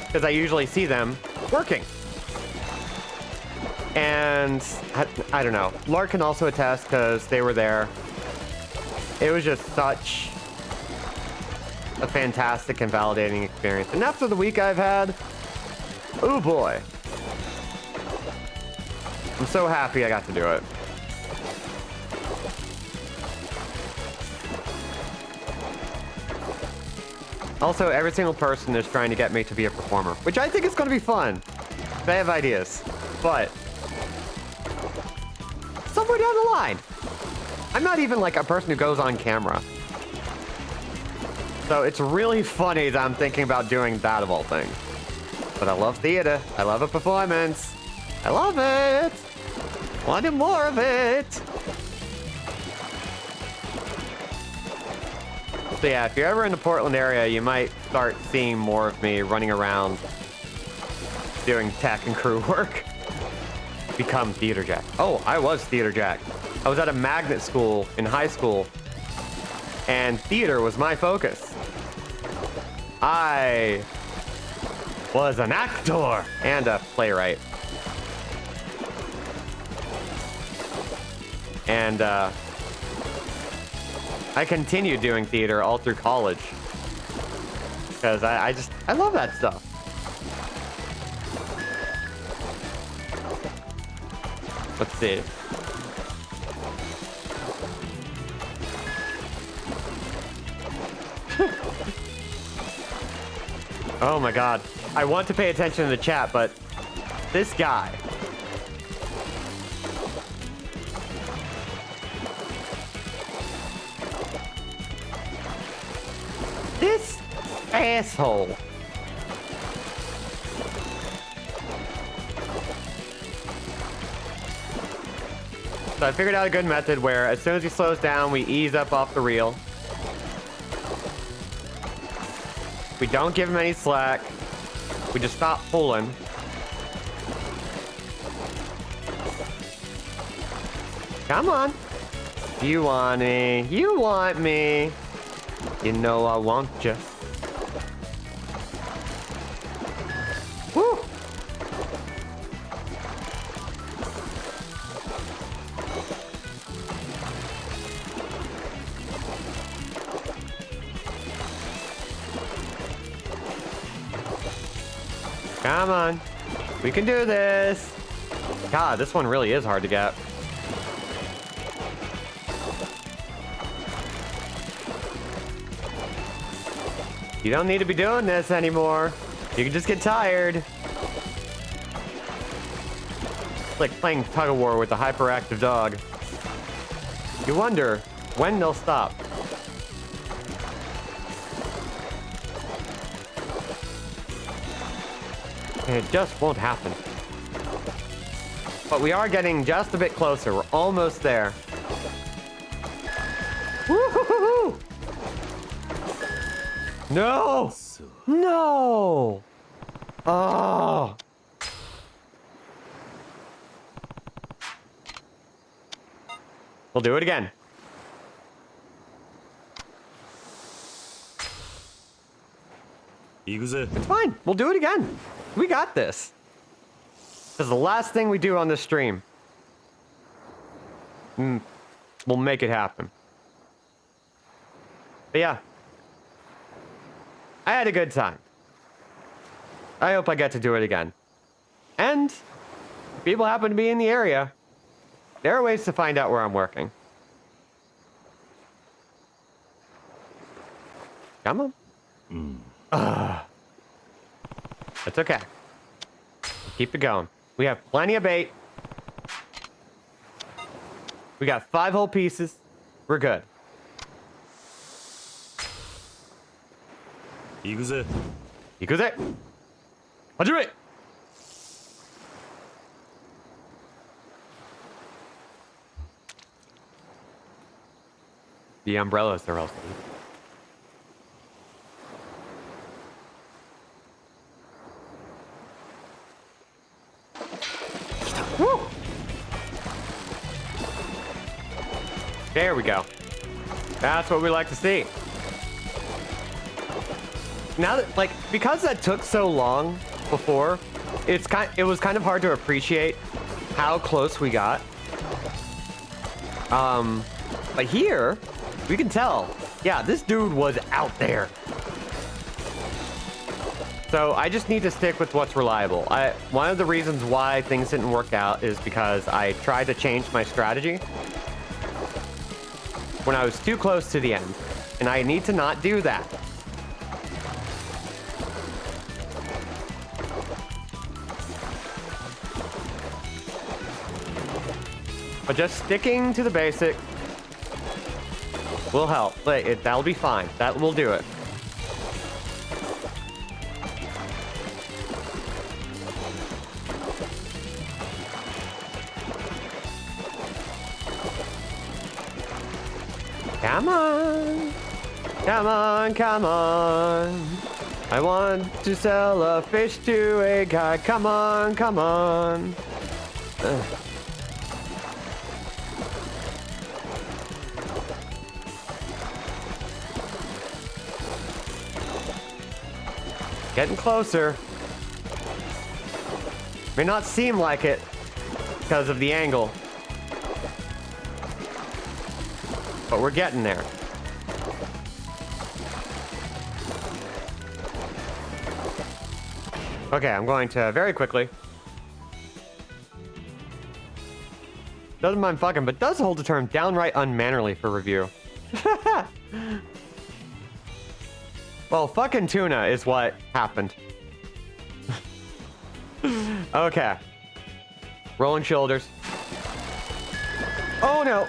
because I usually see them working. And I don't know. Lark can also attest because they were there. It was just such a fantastic and validating experience. And after the week I've had, oh boy. I'm so happy I got to do it. Also, every single person is trying to get me to be a performer, which I think is going to be fun. They have ideas, but somewhere down the line, I'm not even like a person who goes on camera. So it's really funny that I'm thinking about doing that of all things. But I love theater. I love a performance. I love it. Wanted more of it. So yeah, if you're ever in the Portland area, you might start seeing more of me running around doing tech and crew work. Become Theater Jack. Oh, I was Theater Jack. I was at a magnet school in high school, and theater was my focus. I was an actor and a playwright. And I continued doing theater all through college because I love that stuff. Let's see. Oh my god. I want to pay attention to the chat, but this guy. This asshole. So I figured out a good method where as soon as he slows down, we ease up off the reel. We don't give him any slack. We just stop pulling. Come on. You want me. You want me. You know I want you. Woo! Come on. We can do this. God, this one really is hard to get. You don't need to be doing this anymore. You can just get tired. It's like playing tug of war with a hyperactive dog. You wonder when they'll stop. And it just won't happen. But we are getting just a bit closer. We're almost there. Woo-hoo-hoo-hoo! No! No! Oh! We'll do it again. Yakuza. It's fine. We'll do it again. We got this. This is the last thing we do on this stream. We'll make it happen. But yeah. I had a good time. I hope I get to do it again. And if people happen to be in the area, there are ways to find out where I'm working. Come on. That's okay. Keep it going. We have plenty of bait. We got 5 whole pieces. We're good. Yakuza. Yakuza. Hajime. The umbrellas are also. Woo! There we go. That's what we like to see. Now that, like, because that took so long before, it was kind of hard to appreciate how close we got. But here, we can tell, yeah, this dude was out there. So I just need to stick with what's reliable. One of the reasons why things didn't work out is because I tried to change my strategy when I was too close to the end. And I need to not do that. But just sticking to the basic will help. That'll be fine. That will do it. Come on. Come on, come on. I want to sell a fish to a guy. Come on, come on. Ugh. Getting closer. May not seem like it because of the angle, but we're getting there. Okay, I'm going to very quickly. Doesn't mind fucking, but does hold the term downright unmannerly for review. Well, fucking tuna is what happened. Okay. Rolling shoulders. Oh no.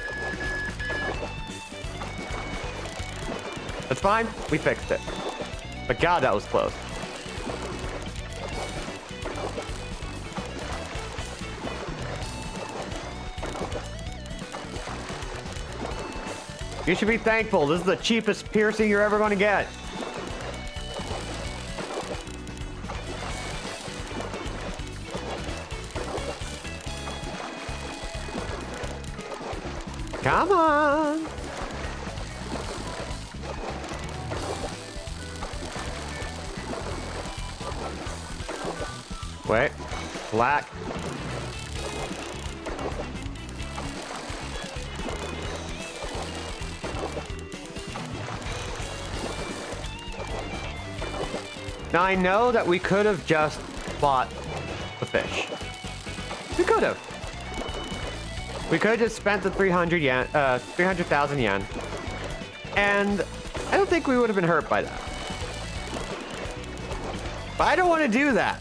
That's fine. We fixed it. But God, that was close. You should be thankful. This is the cheapest piercing you're ever going to get. Come on. Wait. Black. Now I know that we could have just bought the fish. We could have. We could have just spent the 300,000 yen. And I don't think we would have been hurt by that. But I don't want to do that.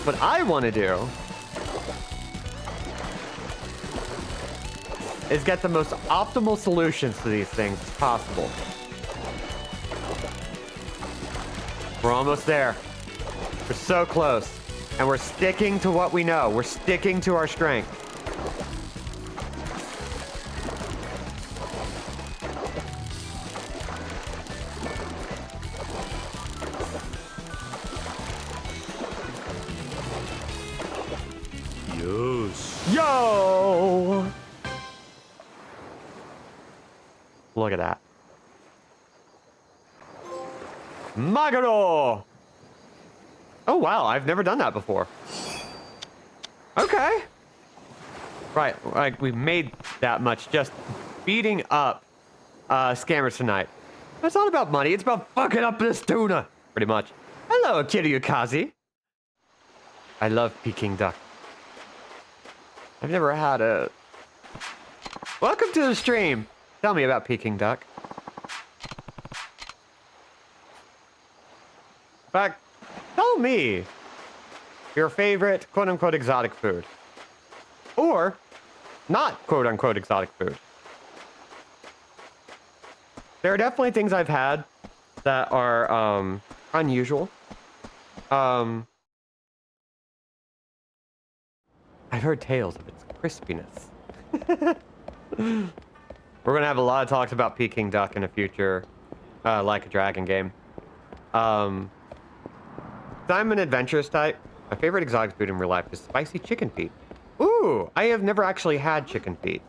What I want to do is get the most optimal solutions to these things as possible. We're almost there. We're so close. And we're sticking to what we know. We're sticking to our strength. Yo! Look at that. Maguro! Oh wow, I've never done that before. Okay. Right, like we made that much just beating up scammers tonight. It's not about money, it's about fucking up this tuna. Pretty much. Hello, Kiryukaze. I love Peking duck. I've never had a... Welcome to the stream. Tell me about Peking duck. In fact, tell me your favorite quote-unquote exotic food. Or not quote-unquote exotic food. There are definitely things I've had that are unusual. I've heard tales of its crispiness. We're gonna have a lot of talks about Peking duck in a future Like a Dragon game. I'm an adventurous type. My favorite exotic food in real life is spicy chicken feet. Ooh, I have never actually had chicken feet.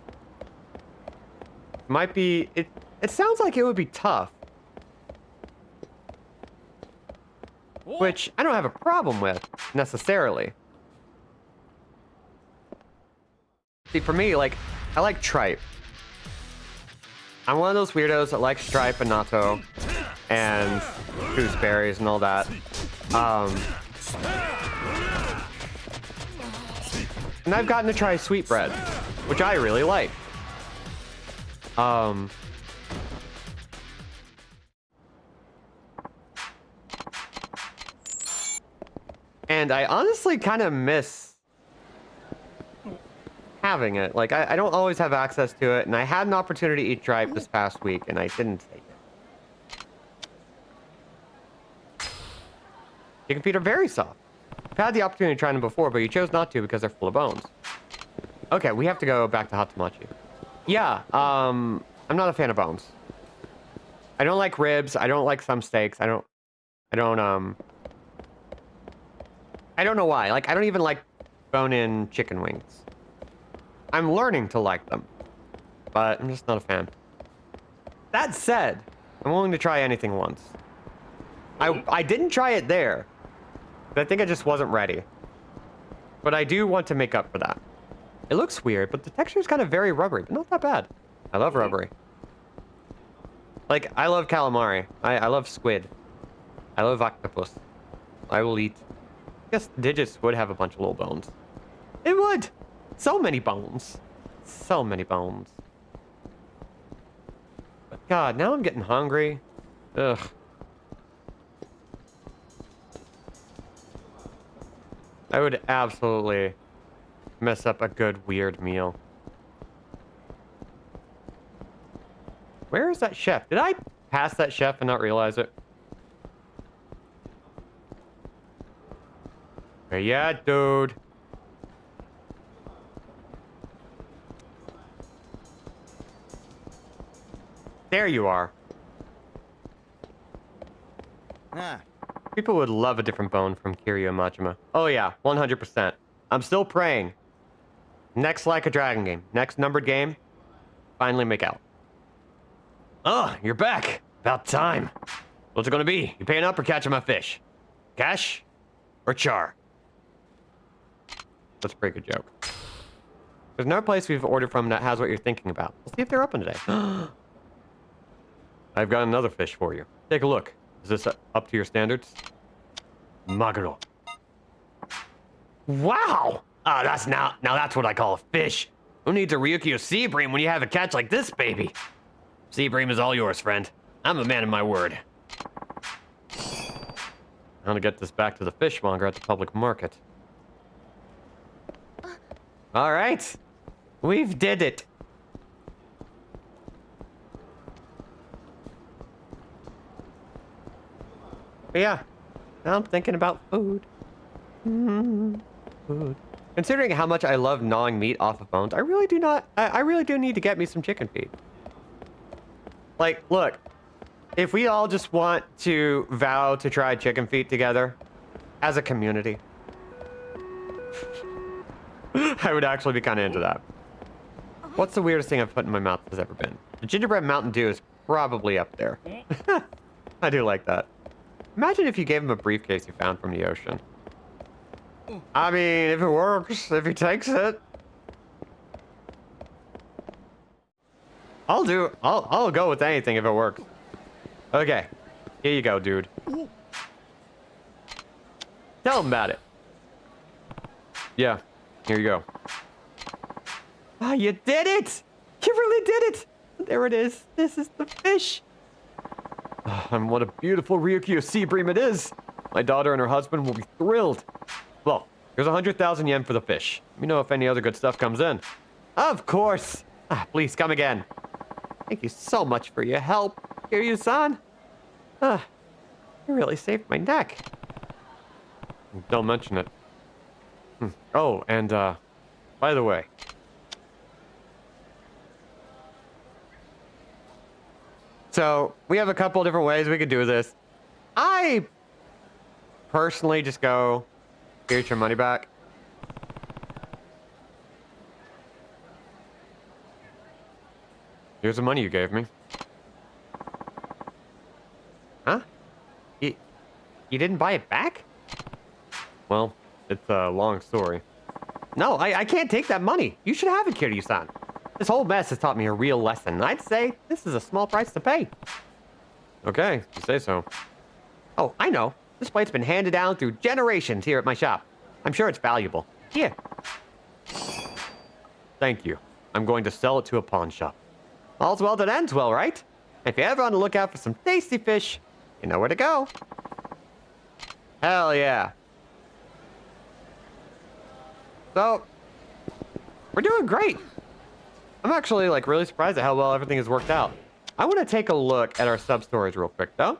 Might be... It sounds like it would be tough. Which I don't have a problem with, necessarily. See, for me, like, I like tripe. I'm one of those weirdos that likes tripe and natto. and gooseberries and all that. And I've gotten to try sweetbread, which I really like. And I honestly kind of miss having it. Like, I don't always have access to it, and I had an opportunity to eat tripe this past week, and I didn't take it. Chicken feet are very soft. I've had the opportunity to try them before, but you chose not to because they're full of bones. Okay, we have to go back to Hatamachi. Yeah, I'm not a fan of bones. I don't like ribs. I don't like some steaks. I don't know why. Like, I don't even like bone-in chicken wings. I'm learning to like them, but I'm just not a fan. That said, I'm willing to try anything once. I didn't try it there, but I think I just wasn't ready. But I do want to make up for that. It looks weird, but the texture is kind of very rubbery, but not that bad. I love rubbery. Like, I love calamari. I love squid. I love octopus. I will eat. I guess digits would have a bunch of little bones. It would! So many bones. So many bones. But God, now I'm getting hungry. Ugh. I would absolutely mess up a good weird meal. Where is that chef? Did I pass that chef and not realize it? Where you at, dude? There you are. People would love a different bone from Kiryu Majima. Oh yeah, 100%. I'm still praying. Next Like a Dragon game. Next numbered game. Finally make out. Oh, you're back. About time. What's it gonna be? You paying up or catching my fish? Cash or char? That's a pretty good joke. There's no place we've ordered from that has what you're thinking about. Let's see if they're open today. I've got another fish for you. Take a look. Is this up to your standards? Maguro. Wow! Now that's what I call a fish. Who needs a Ryukyu sea bream when you have a catch like this, baby? Sea bream is all yours, friend. I'm a man of my word. I'm gonna get this back to the fishmonger at the public market. All right. We've did it. But yeah, now I'm thinking about food. Food. Considering how much I love gnawing meat off of bones, I really do need to get me some chicken feet. Like, look, if we all just want to vow to try chicken feet together as a community, I would actually be kind of into that. What's the weirdest thing I've put in my mouth has ever been? The gingerbread Mountain Dew is probably up there. I do like that. Imagine if you gave him a briefcase you found from the ocean. I mean, if it works, if he takes it. I'll go with anything if it works. Okay. Here you go, dude. Tell him about it. Yeah. Here you go. Ah, you did it! You really did it! There it is. This is the fish. Oh, and what a beautiful Ryukyu sea bream it is. My daughter and her husband will be thrilled. Well, here's 100,000 yen for the fish. Let me know if any other good stuff comes in. Of course. Please come again. Thank you so much for your help, Kiryu-san. You really saved my neck. Don't mention it. Oh, and by the way. So, we have a couple different ways we could do this. I personally just go, here's your money back. Here's the money you gave me. Huh? You didn't buy it back? Well, it's a long story. No, I can't take that money. You should have it, Kiryu-san. This whole mess has taught me a real lesson, and I'd say this is a small price to pay. Okay, you say so. Oh, I know. This plate's been handed down through generations here at my shop. I'm sure it's valuable. Here. Thank you. I'm going to sell it to a pawn shop. All's well that ends well, right? If you're ever on the lookout for some tasty fish, you know where to go. Hell yeah. So, we're doing great. I'm actually, like, really surprised at how well everything has worked out. I want to take a look at our sub-stories real quick, though.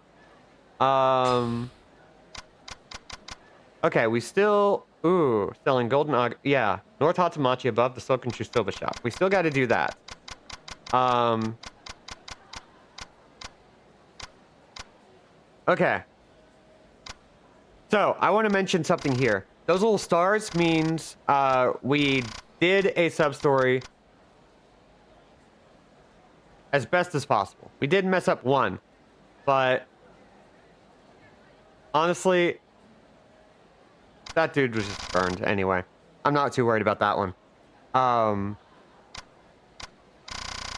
Okay, we still... Ooh, selling golden... yeah, North Hatamachi above the Silken Shusoba shop. We still got to do that. Okay. So, I want to mention something here. Those little stars means we did a sub-story as best as possible. We did mess up one, but honestly, that dude was just burned anyway. I'm not too worried about that one.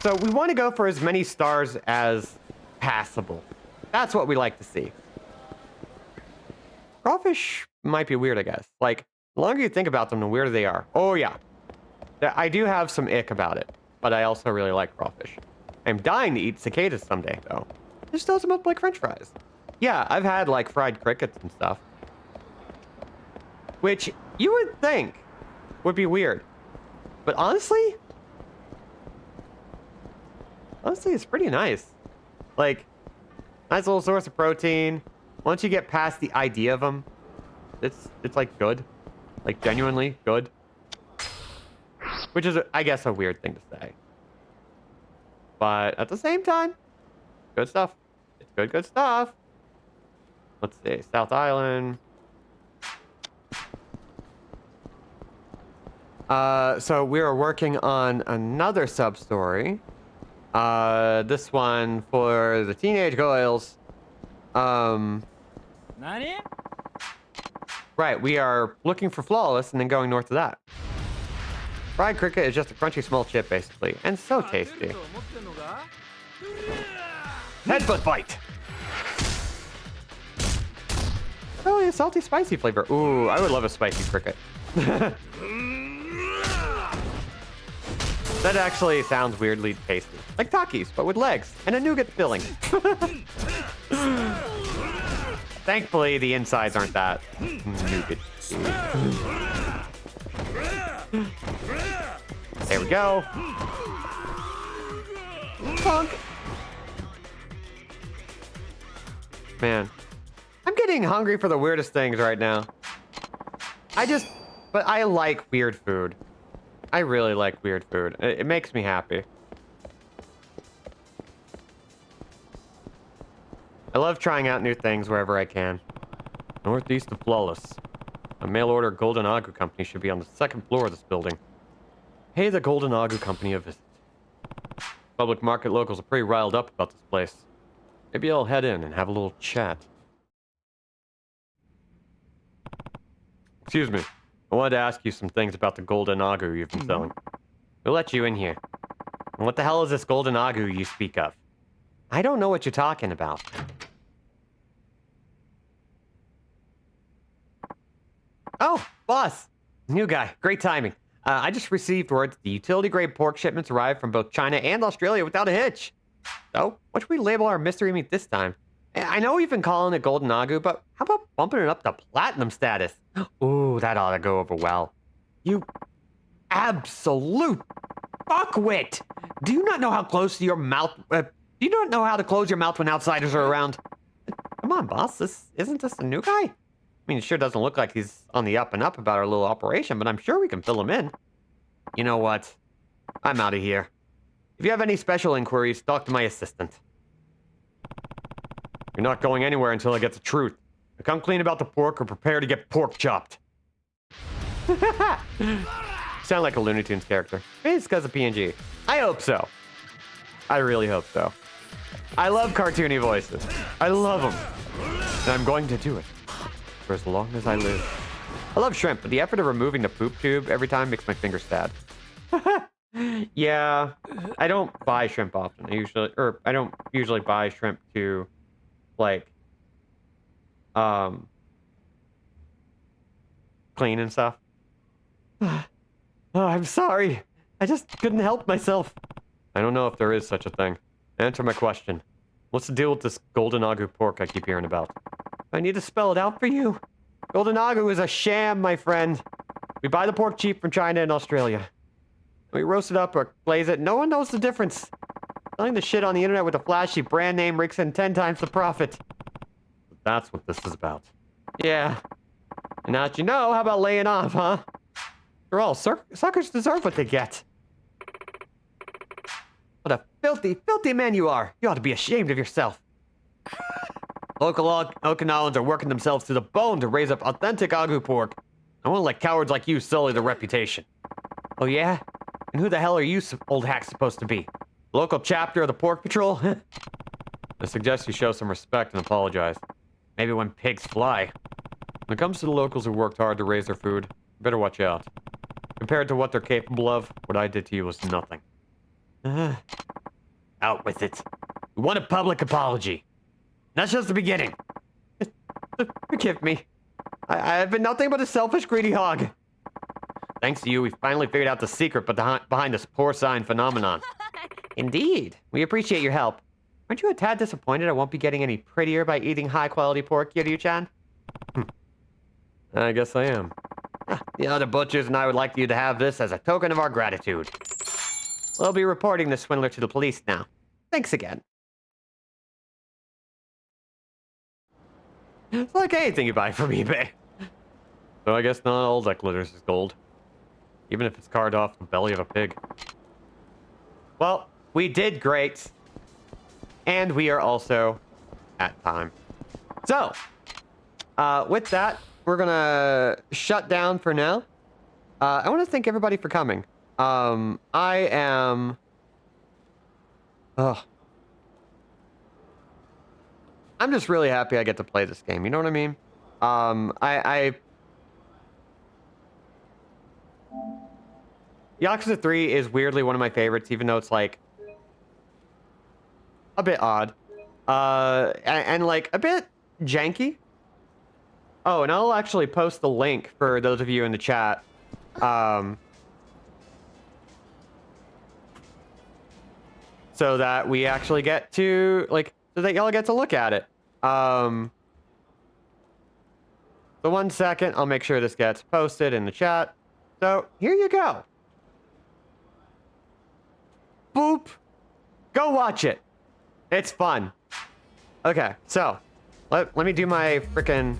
So we want to go for as many stars as passable. That's what we like to see. Crawfish might be weird, I guess. Like, the longer you think about them, the weirder they are. Oh, yeah. I do have some ick about it, but I also really like crawfish. I'm dying to eat cicadas someday, though. Just toast them up like french fries. Yeah, I've had, like, fried crickets and stuff. Which you would think would be weird. But honestly, it's pretty nice. Like, nice little source of protein. Once you get past the idea of them, it's like good. Like, genuinely good. Which is, I guess, a weird thing to say. But at the same time, good stuff. It's good stuff. Let's see, South Island. So we are working on another sub-story. This one for the teenage girls. Nani? Right, we are looking for flawless and then going north of that. Fried cricket is just a crunchy small chip, basically, and so tasty. Headbutt bite! Oh, a salty, spicy flavor. Ooh, I would love a spicy cricket. That actually sounds weirdly tasty. Like Takis, but with legs and a nougat filling. Thankfully, the insides aren't that nougat. There we go. Punk. Man, I'm getting hungry for the weirdest things right now. But I like weird food. I really like weird food. It makes me happy. I love trying out new things wherever I can. Northeast of Flawless. A mail-order Golden Agu company should be on the second floor of this building. Pay the Golden Agu company a visit. Public market locals are pretty riled up about this place. Maybe I'll head in and have a little chat. Excuse me. I wanted to ask you some things about the Golden Agu you've been selling. We'll let you in here. And what the hell is this Golden Agu you speak of? I don't know what you're talking about. Oh, boss! New guy. Great timing. I just received word that the utility-grade pork shipments arrived from both China and Australia without a hitch. So, what should we label our mystery meat this time? I know we've been calling it Golden Agu, but how about bumping it up to platinum status? Ooh, that ought to go over well. You absolute fuckwit! Do you not know how close to your mouth... do you not know how to close your mouth when outsiders are around? Come on, boss. Isn't this a new guy? I mean, it sure doesn't look like he's on the up and up about our little operation, but I'm sure we can fill him in. You know what? I'm out of here. If you have any special inquiries, talk to my assistant. You're not going anywhere until I get the truth. Now come clean about the pork or prepare to get pork chopped. Sound like a Looney Tunes character. Maybe it's because of PNG. I hope so. I really hope so. I love cartoony voices. I love them. And I'm going to do it. For as long as I live. I love shrimp, but the effort of removing the poop tube every time makes my fingers sad. Yeah, I don't buy shrimp often. I don't usually buy shrimp to like, clean and stuff. Oh, I'm sorry. I just couldn't help myself. I don't know if there is such a thing. Answer my question. What's the deal with this golden agu pork I keep hearing about? I need to spell it out for you. Golden agu is a sham, my friend. We buy the pork cheap from China and Australia. We roast it up or glaze it. No one knows the difference. Selling the shit on the internet with a flashy brand name rakes in 10 times the profit. That's what this is about. Yeah. And now that you know, how about laying off, huh? After all, suckers deserve what they get. What a filthy, filthy man you are. You ought to be ashamed of yourself. Local Okinawans are working themselves to the bone to raise up authentic agu pork. I won't let cowards like you sully the reputation. Oh yeah? And who the hell are you old hacks supposed to be? Local chapter of the Pork Patrol? I suggest you show some respect and apologize. Maybe when pigs fly. When it comes to the locals who worked hard to raise their food, you better watch out. Compared to what they're capable of, what I did to you was nothing. Out with it. We want a public apology. That's just the beginning. Forgive me. I've been nothing but a selfish, greedy hog. Thanks to you, we finally figured out the secret behind this porcine phenomenon. Indeed. We appreciate your help. Aren't you a tad disappointed I won't be getting any prettier by eating high-quality pork, Kiryu-chan? I guess I am. The other butchers and I would like you to have this as a token of our gratitude. We'll be reporting the swindler to the police now. Thanks again. It's like anything you buy from eBay. So I guess not all that glitters is gold. Even if it's carved off the belly of a pig. Well, we did great. And we are also at time. So, with that, we're gonna shut down for now. I want to thank everybody for coming. I'm just really happy I get to play this game. You know what I mean? Yakuza 3 is weirdly one of my favorites, even though it's like a bit odd, and like a bit janky. Oh, and I'll actually post the link for those of you in the chat. So that we actually get to, like, so that y'all get to look at it. So 1 second, I'll make sure this gets posted in the chat. So, here you go. Boop. Go watch it. It's fun. Okay, so, let me do my frickin'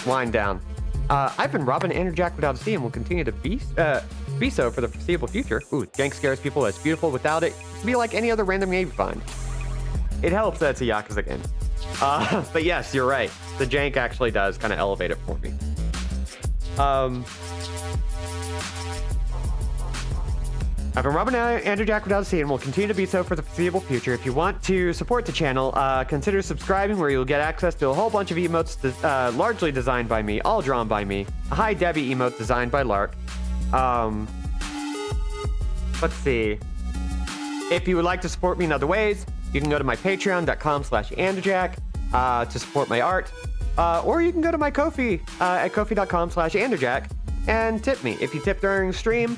wind down. I've been Robin Anderjack without a C and will continue to be so for the foreseeable future. Ooh, jank scares people. It's beautiful without it. It's be like any other random game you find. It helps that it's a Yakuza game. But yes, you're right. The jank actually does kind of elevate it for me. I've been Robin Anderjack without a C and will continue to be so for the foreseeable future. If you want to support the channel, consider subscribing where you'll get access to a whole bunch of emotes largely designed by me, all drawn by me. A Hi Debbie emote designed by Lark. Let's see. If you would like to support me in other ways, you can go to my patreon.com/Anderjack to support my art. Or you can go to my Ko-fi at ko-fi.com/Anderjack and tip me. If you tip during the stream,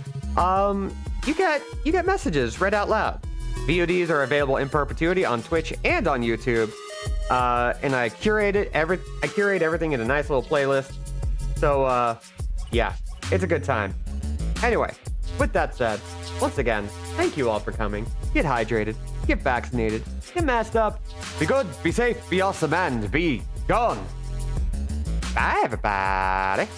you get messages read out loud. VODs are available in perpetuity on Twitch and on YouTube. And I curate everything in a nice little playlist. So yeah, it's a good time. Anyway, with that said, once again, thank you all for coming. Get hydrated, get vaccinated, get masked up. Be good, be safe, be awesome, and be gone. Bye, everybody.